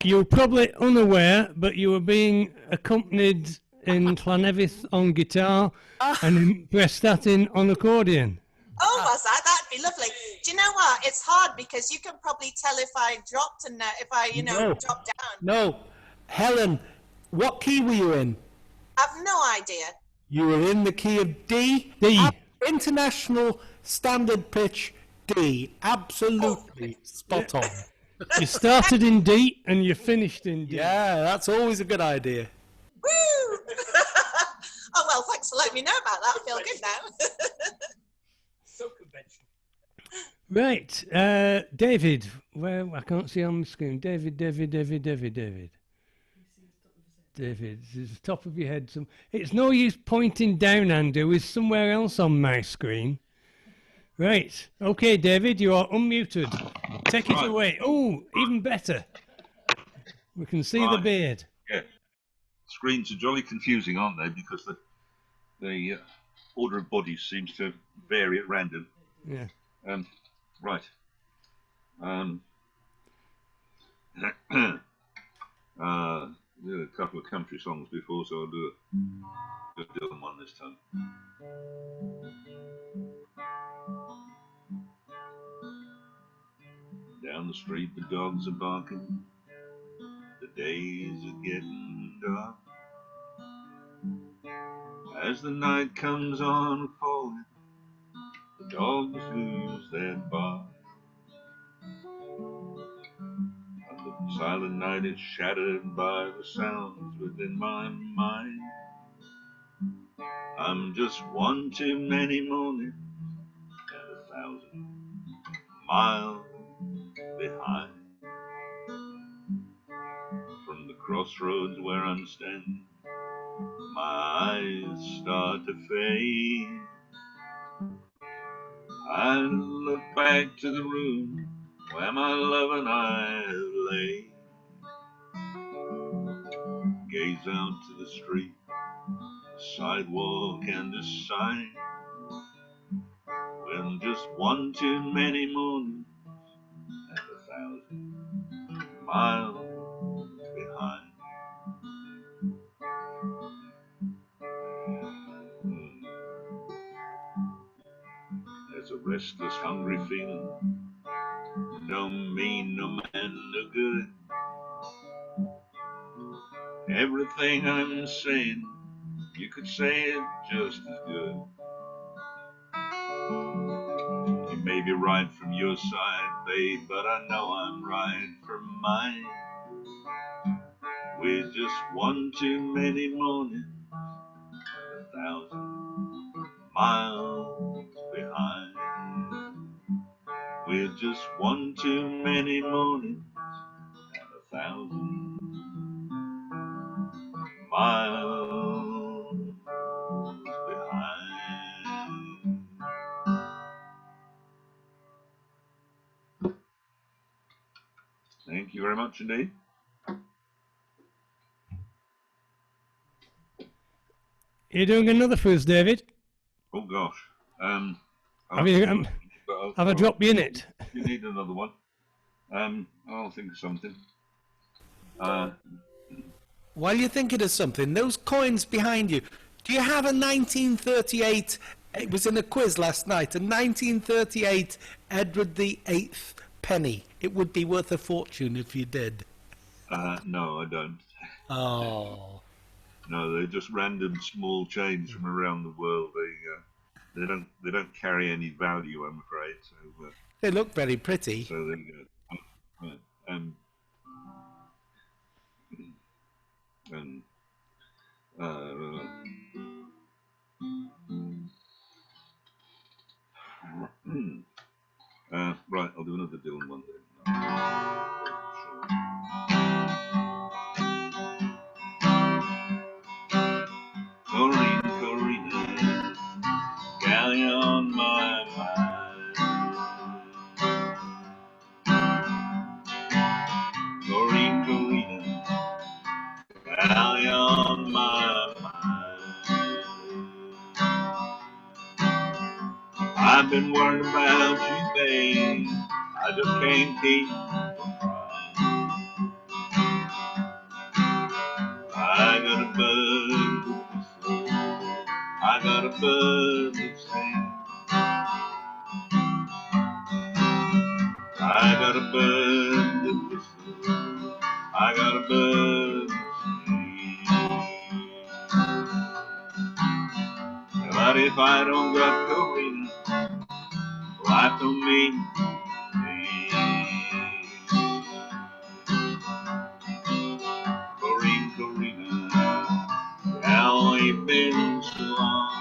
You were probably unaware, but you were being accompanied in Llanefydd on guitar and in Prestatyn on accordion. Oh, was that? That'd be lovely. Do you know what? It's hard because you can probably tell if I dropped and if I, No. dropped down. No. Helen, what key were you in? I've no idea. You were in the key of D. D. International standard pitch D. Absolutely spot on. You started in D and you finished in D. Yeah, that's always a good idea. Woo! Oh, well, thanks for letting me know about that. I feel good now. So conventional. Right, David. Where I can't see on the screen. David. David, it's the top of your head. It's no use pointing down, Andrew. Is somewhere else on my screen. Right. Okay, David, you are unmuted. Take it away. Oh, even better. We can see the beard. Yeah. Screens are jolly confusing, aren't they? Because the order of bodies seems to vary at random. Yeah. Right. Did a couple of country songs before, so I'll do a Dylan one this time. Down the street, the dogs are barking. The days are getting dark. As the night comes on falling, the dogs lose their bark. And the silent night is shattered by the sounds within my mind. I'm just one too many mornings and 1,000 miles behind. From the crossroads where I'm standing, my eyes start to fade. I look back to the room where my love and I have laid. Gaze out to the street, the sidewalk and the sign. Well, just one too many mornings miles behind. There's a restless, hungry feeling. Don't mean no man no good. Everything I'm saying, you could say it just as good. You may be right from your side, babe, but I know I'm right from mine. We're just one too many mornings, 1,000 miles behind. We're just one too many mornings and 1,000 miles behind. Thank you very much indeed. You doing another for us, David? Oh gosh. Have I dropped you in it? You need another one. I'll think of something. While you're thinking of something, those coins behind you, do you have a 1938, it was in a quiz last night, a 1938 Edward VIII penny? It would be worth a fortune if you did. No, I don't. Oh. No, they're just random small change from around the world. They don't carry any value, I'm afraid. So they look very pretty. So there you go. Right. Right, I'll do another Dylan one then. Corina, gal on my mind. Corina, gal on my mind. I've been worried about you, babe. I just can't keep from crying. I got a bug whistle. I got a bug that sings. I got a bug that whistles. I got a bug that sings. But if I don't got Corina, life don't mean Corina, how you been so long?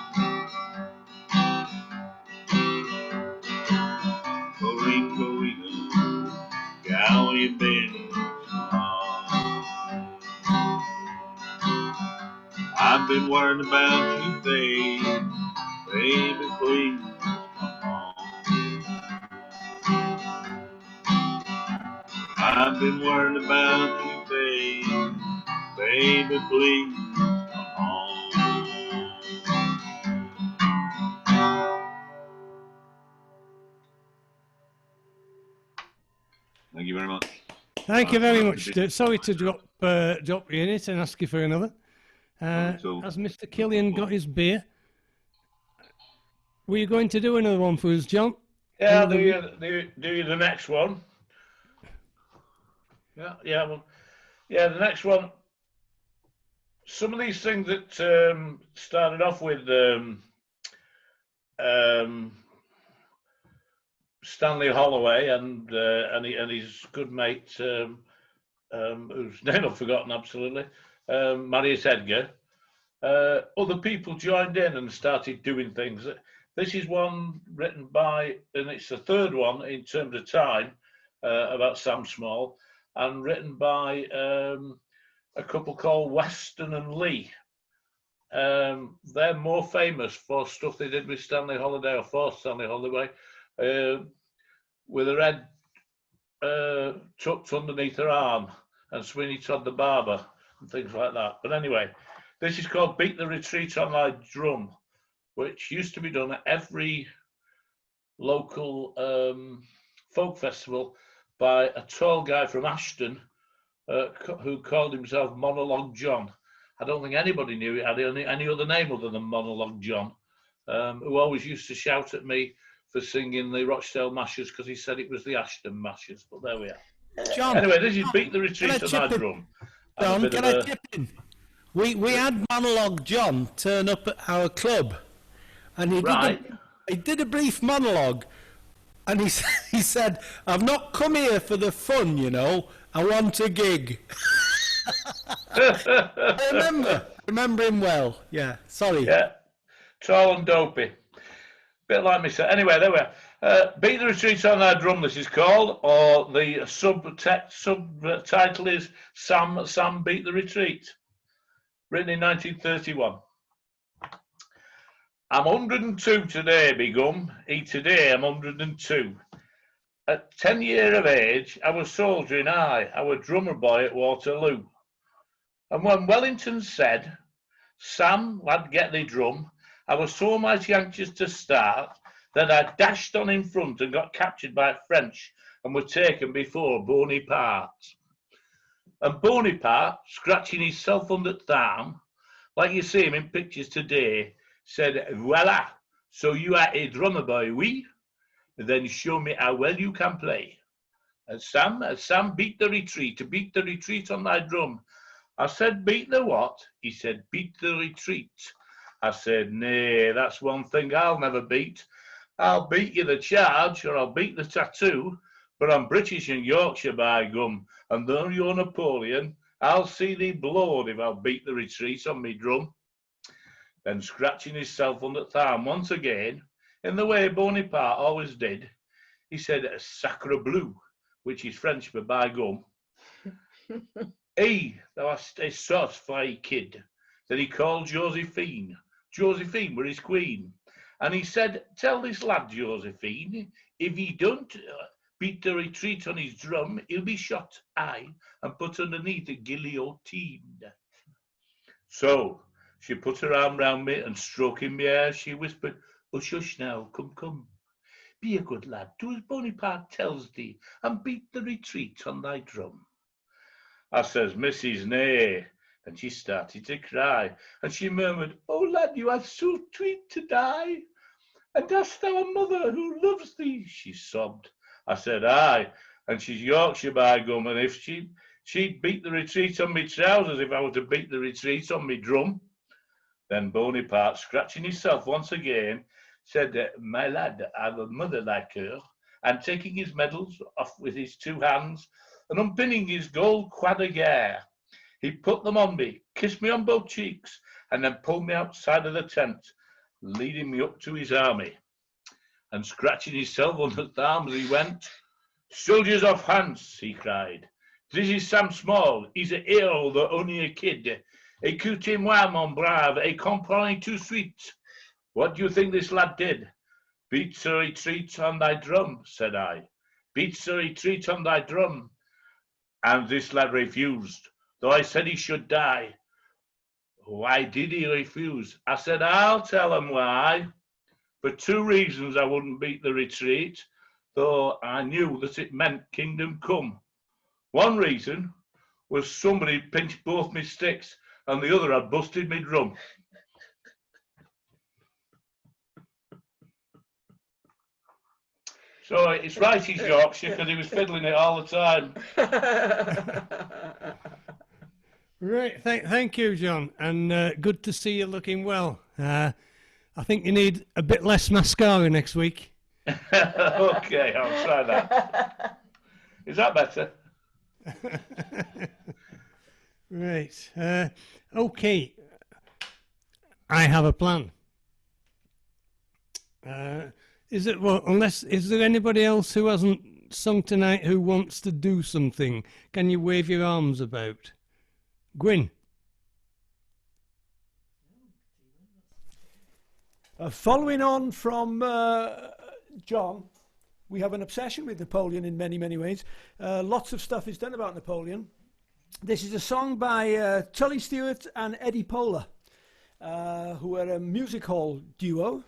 Corina, how you been so long? I've been worried about you, babe. Baby, please come home. I've been worried about you, babe. Baby, please come home. Thank you very much. Thank you very much. Sorry to drop you in it and ask you for another. Has Mr. Killian got his beer? Were you going to do another one for us, John? Yeah, I'll do you the next one. Yeah, the next one. Some of these things that started off with Stanley Holloway and his good mate, whose name I've forgotten absolutely, Marius Edgar. Other people joined in and started doing things. This is one written by, and it's the third one in terms of time, about Sam Small, and written by a couple called Weston and Lee. They're more famous for stuff they did with Stanley Holiday, or for Stanley Holiday, with her head tucked underneath her arm, and Sweeney Todd the Barber, and things like that. But anyway, this is called Beat the Retreat on My Drum, which used to be done at every local folk festival by a tall guy from Ashton who called himself Monologue John. I don't think anybody knew it had any other name other than Monologue John, who always used to shout at me for singing the Rochdale Mashers because he said it was the Ashton Mashers. But there we are. John, Anyway, this is Beat the can I Retreat on chip our in? drum. John, can I chip in? We had Monologue John turn up at our club, and he did a brief monologue, and he said, "I've not come here for the fun, you know. I want a gig." I remember him well. Yeah, sorry. Yeah, tall and dopey. Bit like me. Anyway, there we are. Beat the Retreat on our drum, this is called, or the subtitle is Sam Beat the Retreat. Written in 1931. I'm 102 today, begum. Today I'm 102. At 10 years of age, I was soldiering I was drummer boy at Waterloo. And when Wellington said, "Sam, lad, get the drum," I was so mighty anxious to start that I dashed on in front and got captured by French and was taken before Bonaparte. And Bonaparte, scratching himself under the arm, like you see him in pictures today, said, "Voila, so you are a drummer boy, oui? Then show me how well you can play." And Sam beat the retreat on thy drum. I said, "Beat the what?" He said, "Beat the retreat." I said, "Nay, that's one thing I'll never beat. I'll beat you the charge, or I'll beat the tattoo, but I'm British and Yorkshire by gum, and though you're Napoleon, I'll see thee blowed if I'll beat the retreat on me drum." Then scratching himself under the arm once again, in the way Bonaparte always did, he said, "Sacre bleu," which is French for by gum. "Hey, thou hast a sauce for a kid." Then he called Josephine. Josephine were his queen. And he said, "Tell this lad, Josephine, if he don't beat the retreat on his drum, he'll be shot, aye, and put underneath the guillotine." So she put her arm round me and stroking me hair, she whispered, "Hush, hush now, come. Be a good lad, do as Bonaparte tells thee, and beat the retreat on thy drum." I says, "Mrs. Nay," and she started to cry, and she murmured, "Oh lad, you are so sweet to die. And hast thou a mother who loves thee?" she sobbed. I said, "Aye, and she's Yorkshire by gum, and if she'd beat the retreat on me trousers if I were to beat the retreat on me drum." Then Bonaparte, scratching himself once again, said, "My lad, I've a mother like her," and taking his medals off with his two hands and unpinning his gold quadrigare, he put them on me, kissed me on both cheeks, and then pulled me outside of the tent, leading me up to his army. And scratching himself under the arm as he went, "Soldiers of France," he cried, "this is Sam Small, he's a hero, though only a kid. Écoutez-moi, mon brave, et comprenez tout de suite. What do you think this lad did?" "Beat the retreat on thy drum," said I. "Beat the retreat on thy drum." And this lad refused, though I said he should die. Why did he refuse? I said, "I'll tell him why. For two reasons I wouldn't beat the retreat, though I knew that it meant kingdom come. One reason was somebody pinched both my sticks, and the other had busted me drum." So it's right he's Yorkshire, because he was fiddling it all the time. Right, thank you, John, and good to see you looking well. I think you need a bit less mascara next week. Okay, I'll try that. Is that better? Right, okay. I have a plan. Is there anybody else who hasn't sung tonight who wants to do something? Can you wave your arms about? Gwyn. Following on from John, we have an obsession with Napoleon in many, many ways. Lots of stuff is done about Napoleon. This is a song by Tully Stewart and Eddie Poehler, who are a music hall duo.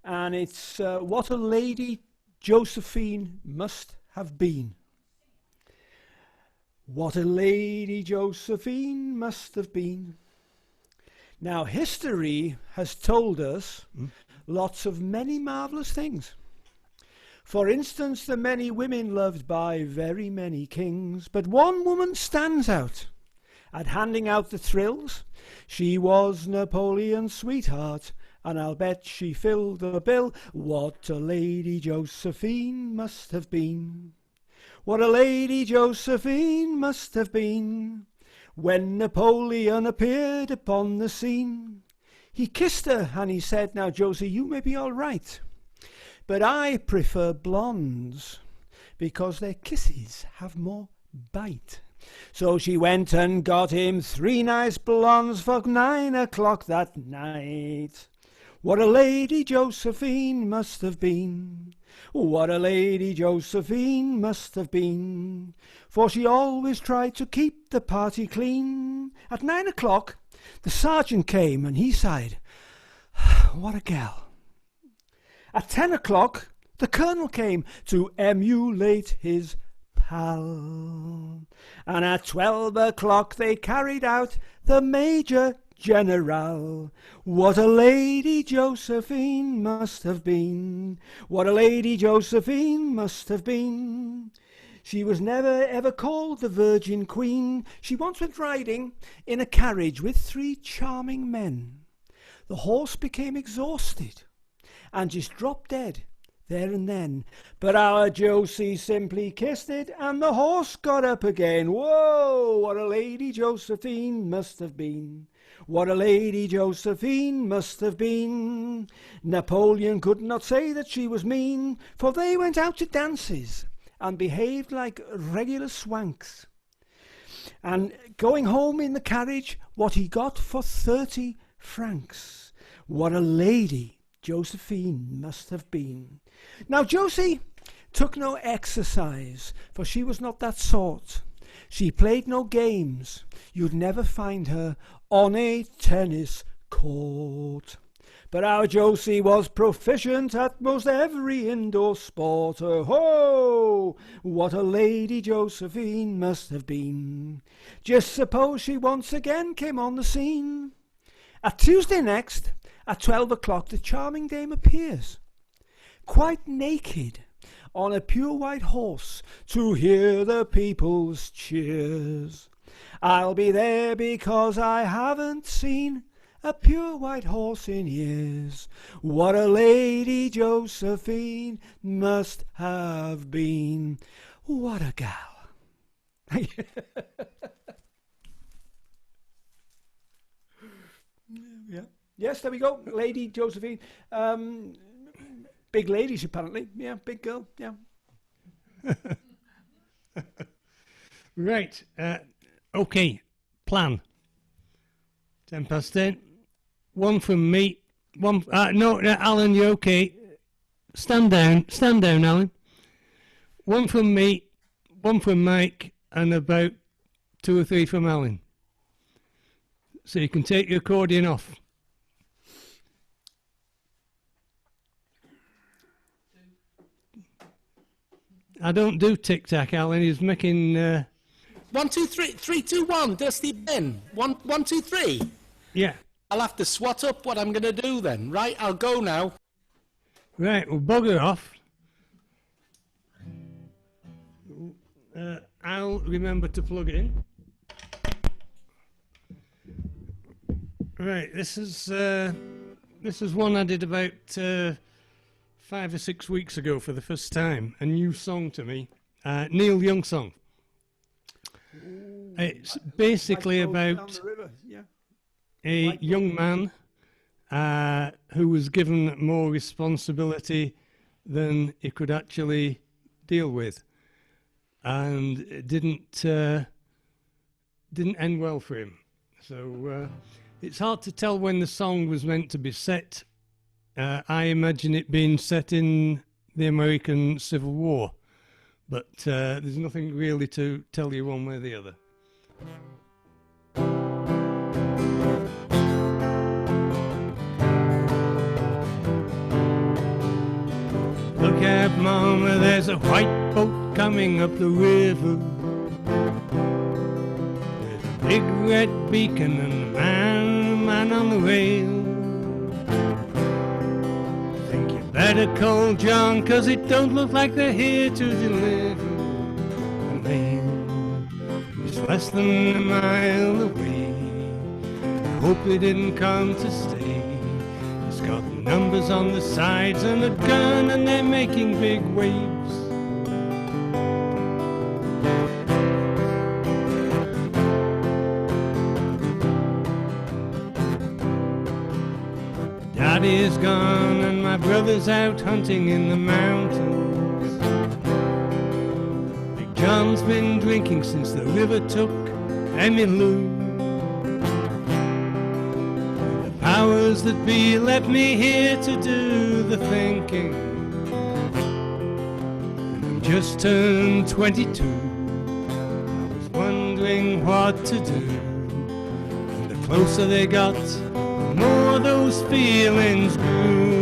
And it's What a Lady Josephine Must Have Been. What a lady Josephine must have been. Now, history has told us lots of many marvellous things. For instance, the many women loved by very many kings, but one woman stands out at handing out the thrills. She was Napoleon's sweetheart, and I'll bet she filled the bill. What a lady Josephine must have been. What a lady Josephine must have been. When Napoleon appeared upon the scene, he kissed her and he said, now Josie, you may be all right, but I prefer blondes because their kisses have more bite. So she went and got him 3 nice blondes for 9 o'clock that night. What a lady Josephine must have been. What a lady Josephine must have been. For she always tried to keep the party clean. At 9 o'clock, the sergeant came and he sighed, what a gal. At 10 o'clock, the colonel came to emulate his pal. And at 12 o'clock, they carried out the major general. What a lady Josephine must have been. What a lady Josephine must have been. She was never ever called the Virgin Queen. She once went riding in a carriage with 3 charming men. The horse became exhausted and just dropped dead there and then. But our Josie simply kissed it and the horse got up again. Whoa, what a lady Josephine must have been. What a lady Josephine must have been. Napoleon could not say that she was mean, for they went out to dances and behaved like regular swanks. And going home in the carriage, what he got for 30 francs. What a lady Josephine must have been. Now Josie took no exercise, for she was not that sort. She played no games. You'd never find her on a tennis court. But our Josie was proficient at most every indoor sport. Oh, what a lady Josephine must have been. Just suppose she once again came on the scene. At Tuesday next, at 12 o'clock, the charming dame appears, quite naked, on a pure white horse, to hear the people's cheers. I'll be there because I haven't seen a pure white horse in years. What a lady Josephine must have been. What a gal. Yeah. Yes, there we go. Lady Josephine. Big ladies, apparently. Yeah, big girl. Yeah. Right. Okay. Plan. 10 past 10. One from me. One. No, Alan, you're okay. Stand down. Stand down, Alan. One from me. One from Mike. And about 2 or 3 from Alan. So you can take your accordion off. I don't do tic-tac, Alan. He's making... 1, 2, 3, 3, 2, 1, Dusty Ben. 1, 1, 2, 3. Yeah. I'll have to swat up what I'm going to do then. Right, I'll go now. Right, well, bugger off. I'll remember to plug in. Right, this is one I did about 5 or 6 weeks ago for the first time. A new song to me, Neil Young song. It's basically about a young man who was given more responsibility than he could actually deal with, and it didn't end well for him. So it's hard to tell when the song was meant to be set. I imagine it being set in the American Civil War, but there's nothing really to tell you one way or the other. Look out, Mama, there's a white boat coming up the river. red beacon and the man on the rail. Think you better call John, 'cause it don't look like they're here to deliver the mail. It's less than a mile away. I hope they didn't come to stay. It's got numbers on the sides and a gun, and they're making big waves. Daddy's gone and my brother's out hunting in the mountains. Big John's been drinking since the river took Emmylou. The powers that be left me here to do the thinking. And I'm just turned 22. I was wondering what to do. And the closer they got, the more those feelings grew.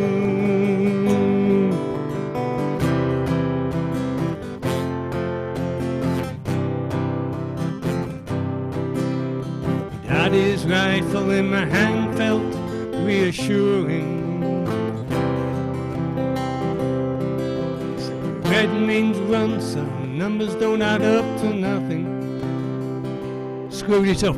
Daddy's rifle in my hand felt reassuring. Red means run, some numbers don't add up to nothing. Screwed it up.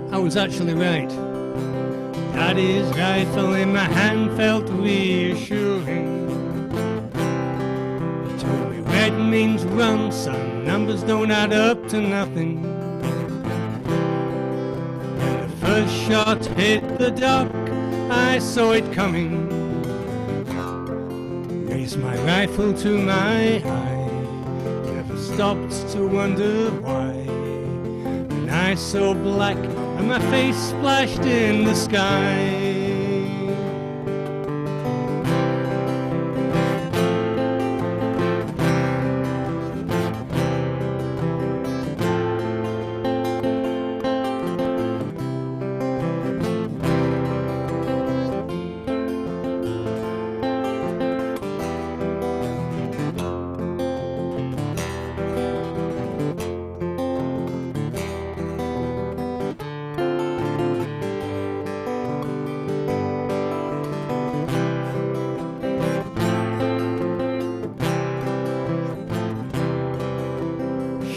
I was actually right. Daddy's rifle in my hand felt reassuring. He told me red means run, some numbers don't add up to nothing. When the first shot hit the dock, I saw it coming. Raised my rifle to my eye, never stopped to wonder why. And I saw black and my face splashed in the sky.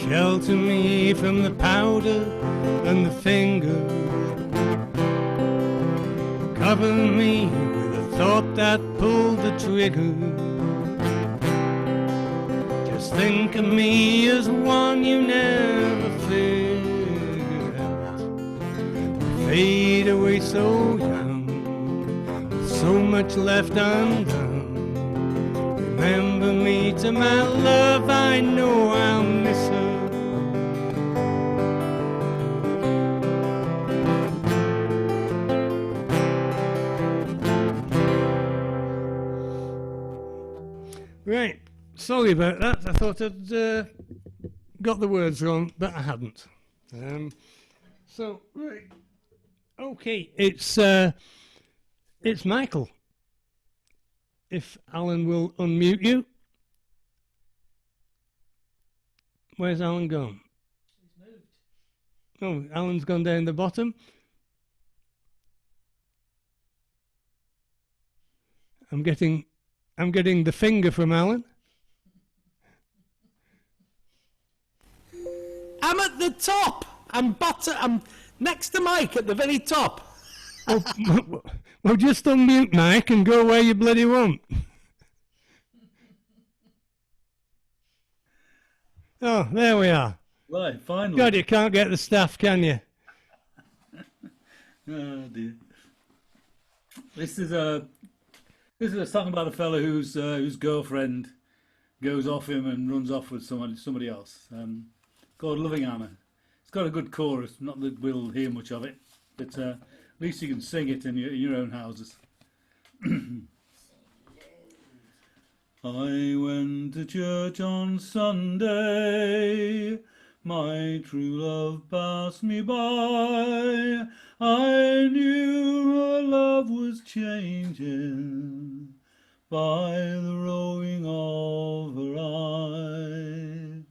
Shelter me from the powder and the finger. Cover me with a thought that pulled the trigger. Just think of me as one you never figured out. We fade away so young, with so much left undone. Remember me to my love, I know I'll miss her. Right, sorry about that. I thought I'd got the words wrong, but I hadn't. Right, okay, it's Michael. If Alan will unmute you. Where's Alan gone? He's moved. Oh, Alan's gone down the bottom. I'm getting the finger from Alan. I'm at the top. I'm next to Mike at the very top. Well, just unmute Mike and go where you bloody want. Oh, there we are. Right, finally. God, you can't get the staff, can you? Oh dear. This is a song about a fella whose girlfriend goes off him and runs off with somebody else. Called Loving Anna. It's got a good chorus. Not that we'll hear much of it. but at least you can sing it in your own houses. I went to church on Sunday, my true love passed me by. I knew her love was changing by the rowing of her eye,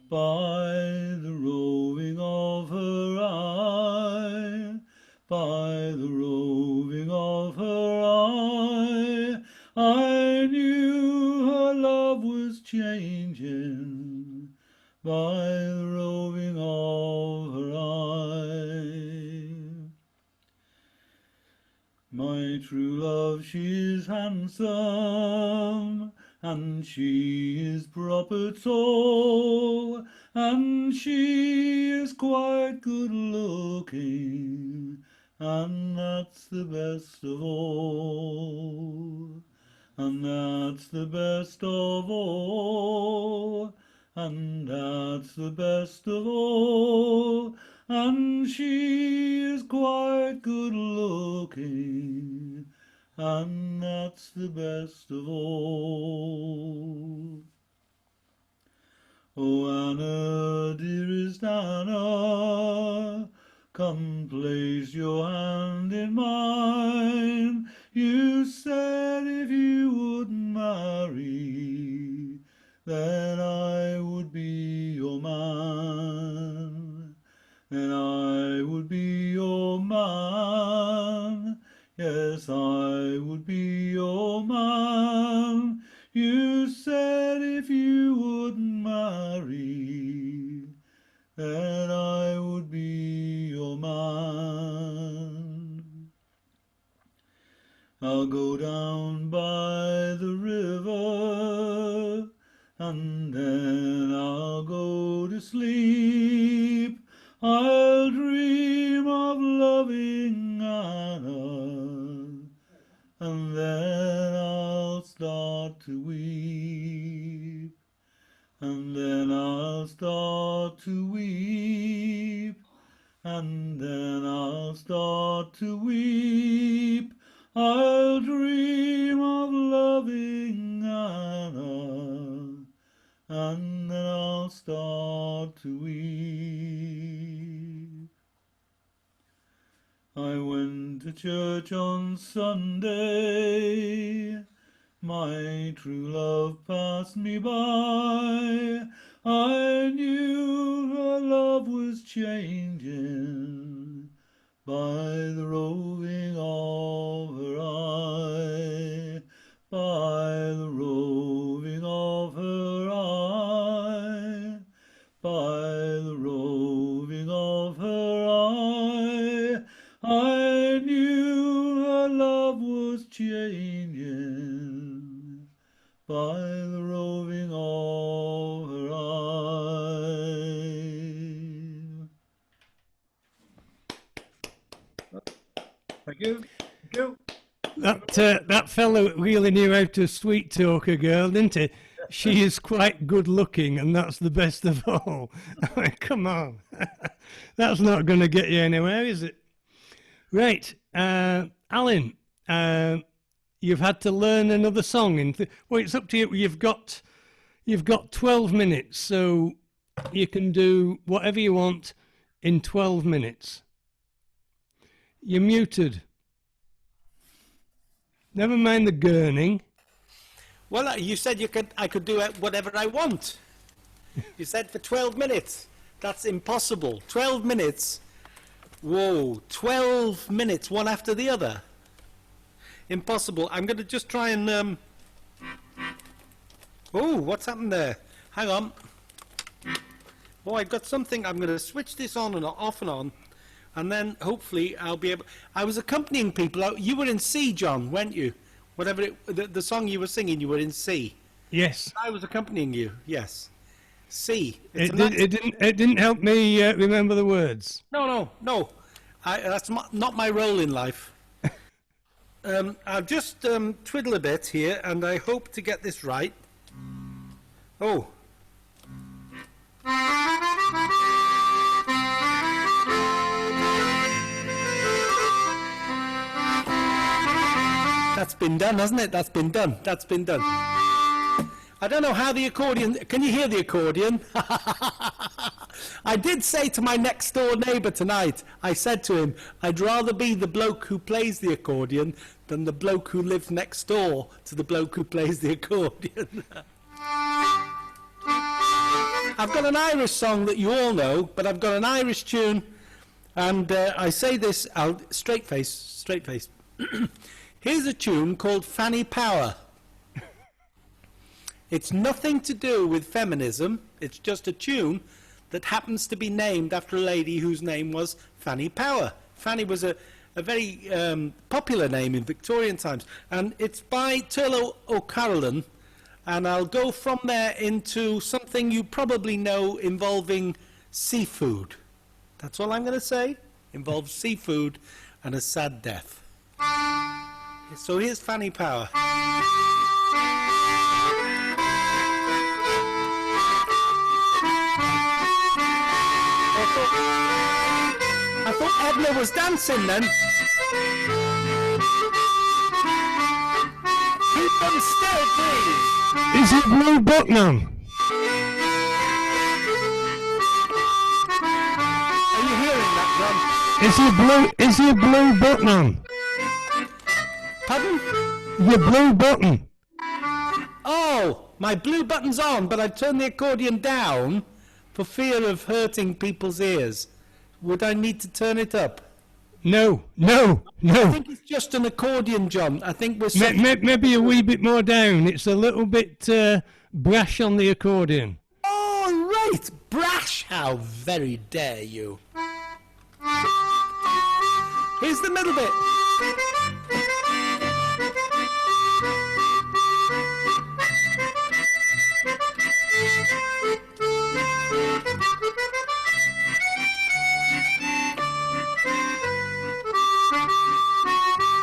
by the rowing of her eye, by the roving of her eye. I knew her love was changing by the roving of her eye. My true love, she's handsome, and she is proper tall, and she is quite good looking, and that's the best of all. And that's the best of all, and that's the best of all, and she is quite good looking, and that's the best of all. Oh, Anna, dearest Anna, come place your hand in mine. You said if you wouldn't marry, then I would be your man. Then I would be your man. Yes, I would be your man. You said if you wouldn't marry, then I would be your man. I'll go down by the river, and then I'll go to sleep. I'll dream of loving Anna, and then I'll start to weep. And then I'll start to weep, and then I'll start to weep. I'll dream of loving Anna, and then I'll start to weep. I went to church on Sunday, my true love passed me by. I knew her love was changing by the roving of her eye, by the roving of her eye, by the roving of her eye. I knew her love was changing by the roving of her eye. Thank you. Thank you. That fellow really knew how to sweet talk a girl, didn't he? She is quite good looking, and that's the best of all. I mean, come on. That's not going to get you anywhere, is it? Right. Alan, you've had to learn another song. Well, it's up to you. You've got 12 minutes, so you can do whatever you want in 12 minutes. You're muted. Never mind the gurning. Well, you said I could do whatever I want. You said for 12 minutes. That's impossible. 12 minutes. Whoa, 12 minutes, one after the other. Impossible. I'm going to just try and... Oh, what's happened there? Hang on. Oh, I've got something. I'm going to switch this on and off and on. And then hopefully I'll be able... I was accompanying people. You were in C, John, weren't you? Whatever the song you were singing, you were in C. Yes. I was accompanying you, yes. C. It didn't help me remember the words. No. That's not my role in life. I'll just twiddle a bit here, and I hope to get this right. Oh. That's been done, hasn't it? That's been done. That's been done. I don't know how the accordion... Can you hear the accordion? I did say to my next door neighbour tonight, I said to him, I'd rather be the bloke who plays the accordion than the bloke who lives next door to the bloke who plays the accordion. I've got an Irish song that you all know, but I've got an Irish tune, and I say this out, straight face. Here's a tune called Fanny Power. It's nothing to do with feminism, it's just a tune that happens to be named after a lady whose name was Fanny Power. Fanny was a very popular name in Victorian times, and it's by Turlough O'Carolan, and I'll go from there into something you probably know involving seafood. That's all I'm going to say. Involves seafood and a sad death. So here's Fanny Power. I thought Edna was dancing then. Keep them still, please. Is it Blue Bucknam? Are you hearing that, John? Is your blue button? Pardon? Your blue button. Oh, my blue button's on, but I've turned the accordion down for fear of hurting people's ears. Would I need to turn it up? No. I think it's just an accordion, John. I think we're... Maybe a wee bit more down. It's a little bit brash on the accordion. Oh, right. Brash. How very dare you. Here's the middle bit.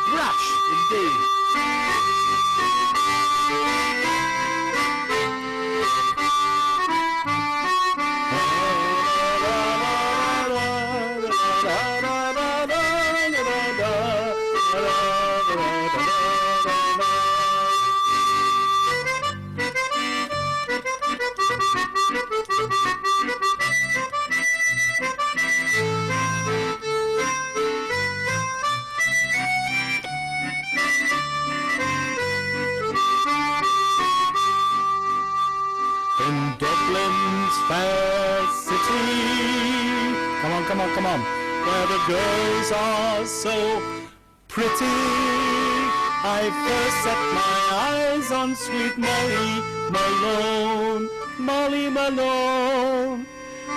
Brash, indeed. In Dublin's fair city, come on, where the girls are so pretty, I first set my eyes on sweet Molly Malone,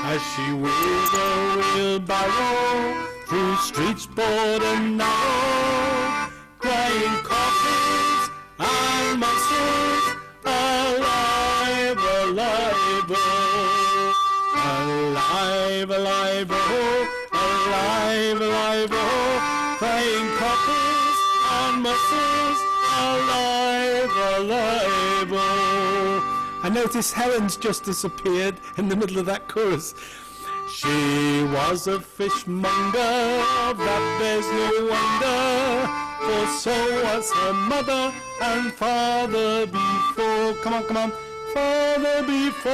as she wheeled a wheelbarrow through streets broad and narrow, crying coffins and mussels, alive, alive, oh, alive, alive, oh, alive, alive, oh, crying cockles and mussels, alive, alive, oh. I notice Helen's just disappeared in the middle of that chorus. She was a fishmonger, that there's no wonder, for so was her mother and father before. Come on, father before.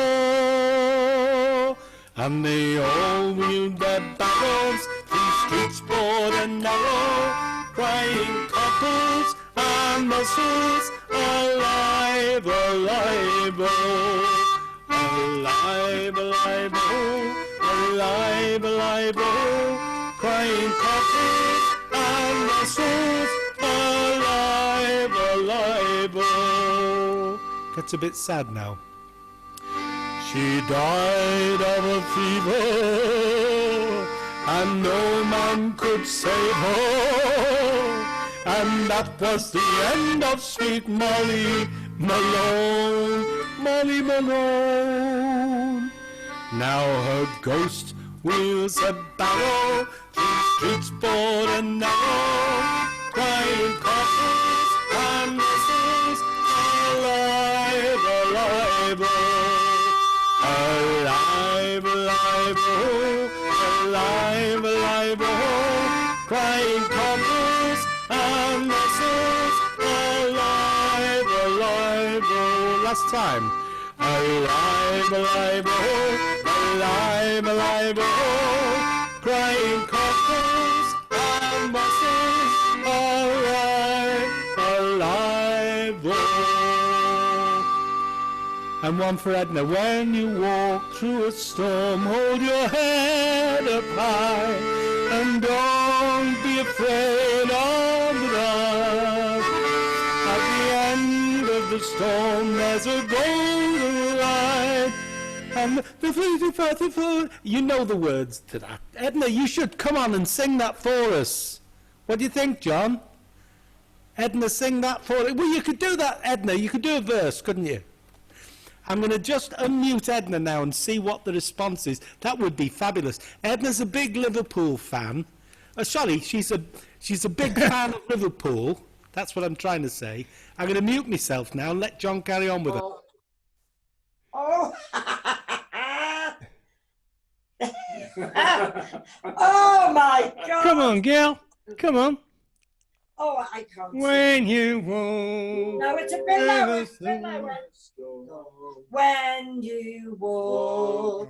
And they all wheeled their barrows through streets broad and narrow, crying cockles and mussels, alive, alive, oh, alive, alive, oh, alive, alive, oh, crying cockles and mussels, alive, alive, oh. Gets a bit sad now. She died of a fever, and no man could save her, and that was the end of sweet Molly Malone, Molly Malone. Now her ghost wheels a barrow through streets broad and narrow, crying coffins and mussels, alive, alive, oh, alive, alive, oh, alive, alive, oh, crying cockles and mussels, last time. Alive, alive, oh, alive, alive, oh, crying cockles and mosses, alive, alive, oh. And one for Edna. When you walk through a storm, hold your head up high, and don't be afraid of the dark. At the end of the storm, there's a golden light, and the beautiful. You know the words to that. Edna, you should come on and sing that for us. What do you think, John? Edna, sing that for us. Well, you could do that, Edna. You could do a verse, couldn't you? I'm going to just unmute Edna now and see what the response is. That would be fabulous. Edna's a big Liverpool fan. Sorry, she's a big fan of Liverpool. That's what I'm trying to say. I'm going to mute myself now and let John carry on with it. Oh, oh my God! Come on, girl. Come on. Oh, I can't. When you walk. No, it's a bit lower. It's a bit lower. When you walk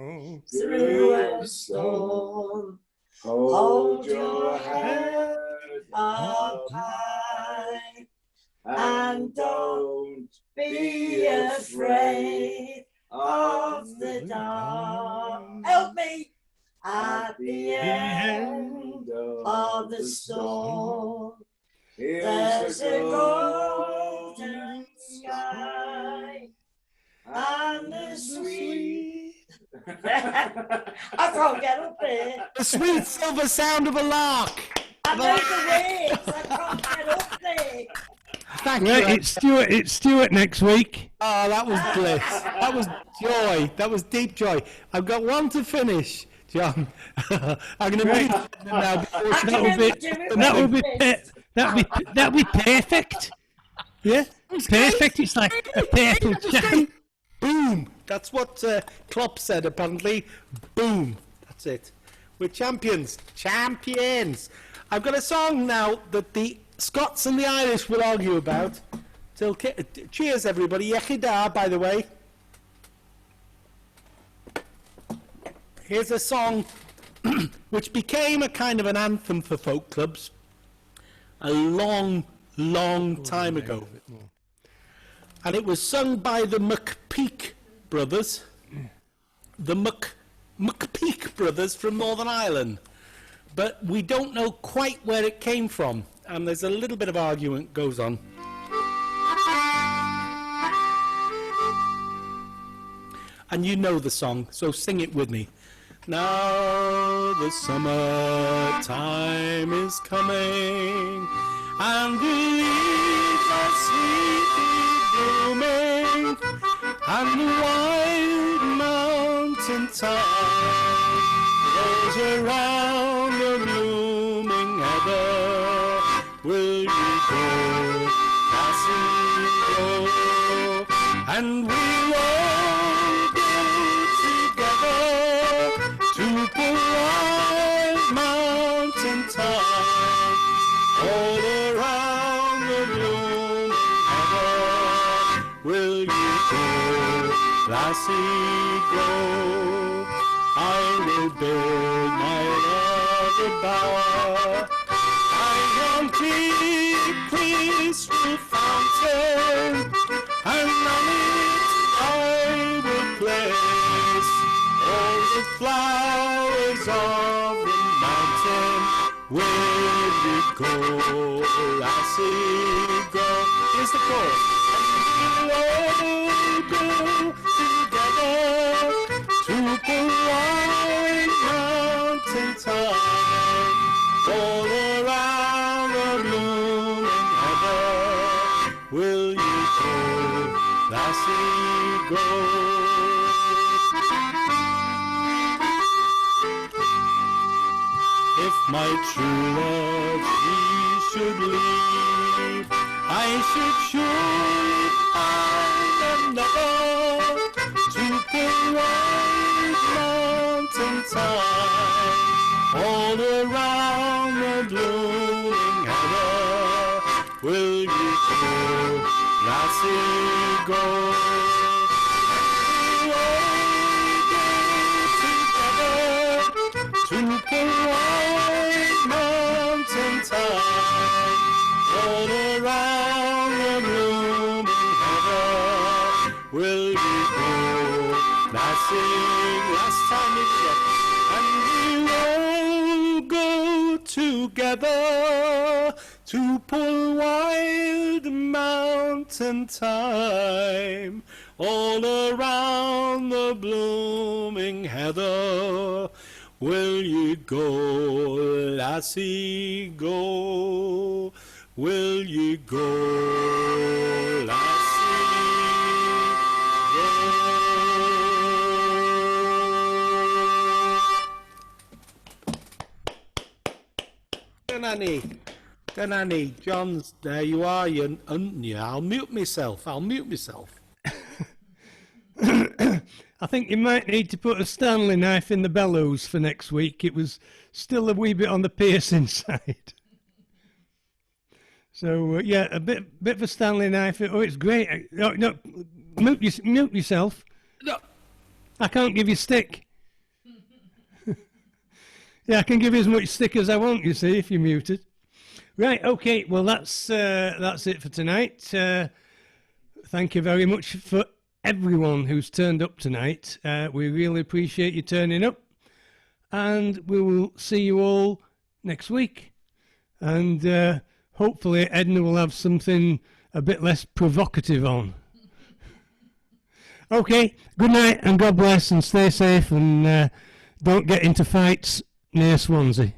through a storm, hold your head up high, and don't be afraid of the dark. Help me! At the end of the storm, there's a golden sky and the sweet. I can't get up there. The sweet silver sound of a lark. I know the words. I can't get up there. Thank Right, you. it's Stuart next week. Oh, that was bliss. That was joy. That was deep joy. I've got one to finish, John. I'm going to mute now before she That'll be perfect. Yeah, perfect. It's like a purple jam. Boom. That's what Klopp said, apparently. Boom. That's it. We're champions. Champions. I've got a song now that the Scots and the Irish will argue about. Cheers, everybody. Iechyd da, by the way. Here's a song which became a kind of an anthem for folk clubs a long, long time ago. And it was sung by the McPeak brothers. The McPeak brothers from Northern Ireland. But we don't know quite where it came from. And there's a little bit of argument goes on. And you know the song, so sing it with me. Now the summer time is coming, and the leaves are sweetly blooming, and the wild mountain thyme goes around the blooming heather. Will you go, passing go, and we'll all go together to the wild mountain thyme all around the blooming heather. Will you go, lassie, go? I will build my lovely bower, I want peaceful fountain, and on it I will place all the flowers of the mountain. Where you go, lassie, go. Here's the chorus. And we'll all go together to the wide mountain thyme, all around the blooming heather. Will you go, lassie, go? If my true love he should leave, I should surely find another to the wide mountain thyme, all around the blooming heather. Will you go, lassie, go? sing last time it drops, and we all go together to pull wild mountain thyme all around the blooming heather. Will you go, lassie, go? Will you go, lassie, go? Annie, John's, there you are. I'll mute myself. I think you might need to put a Stanley knife in the bellows for next week. It was still a wee bit on the piercing side. So yeah, a bit of a Stanley knife. Oh, it's great. No, mute yourself. No. I can't give you stick. Yeah, I can give you as much stick as I want, you see, if you're muted. Right, okay, well, that's it for tonight. Thank you very much for everyone who's turned up tonight. We really appreciate you turning up. And we will see you all next week. And hopefully Edna will have something a bit less provocative on. Okay, good night and God bless and stay safe and don't get into fights near Swansea.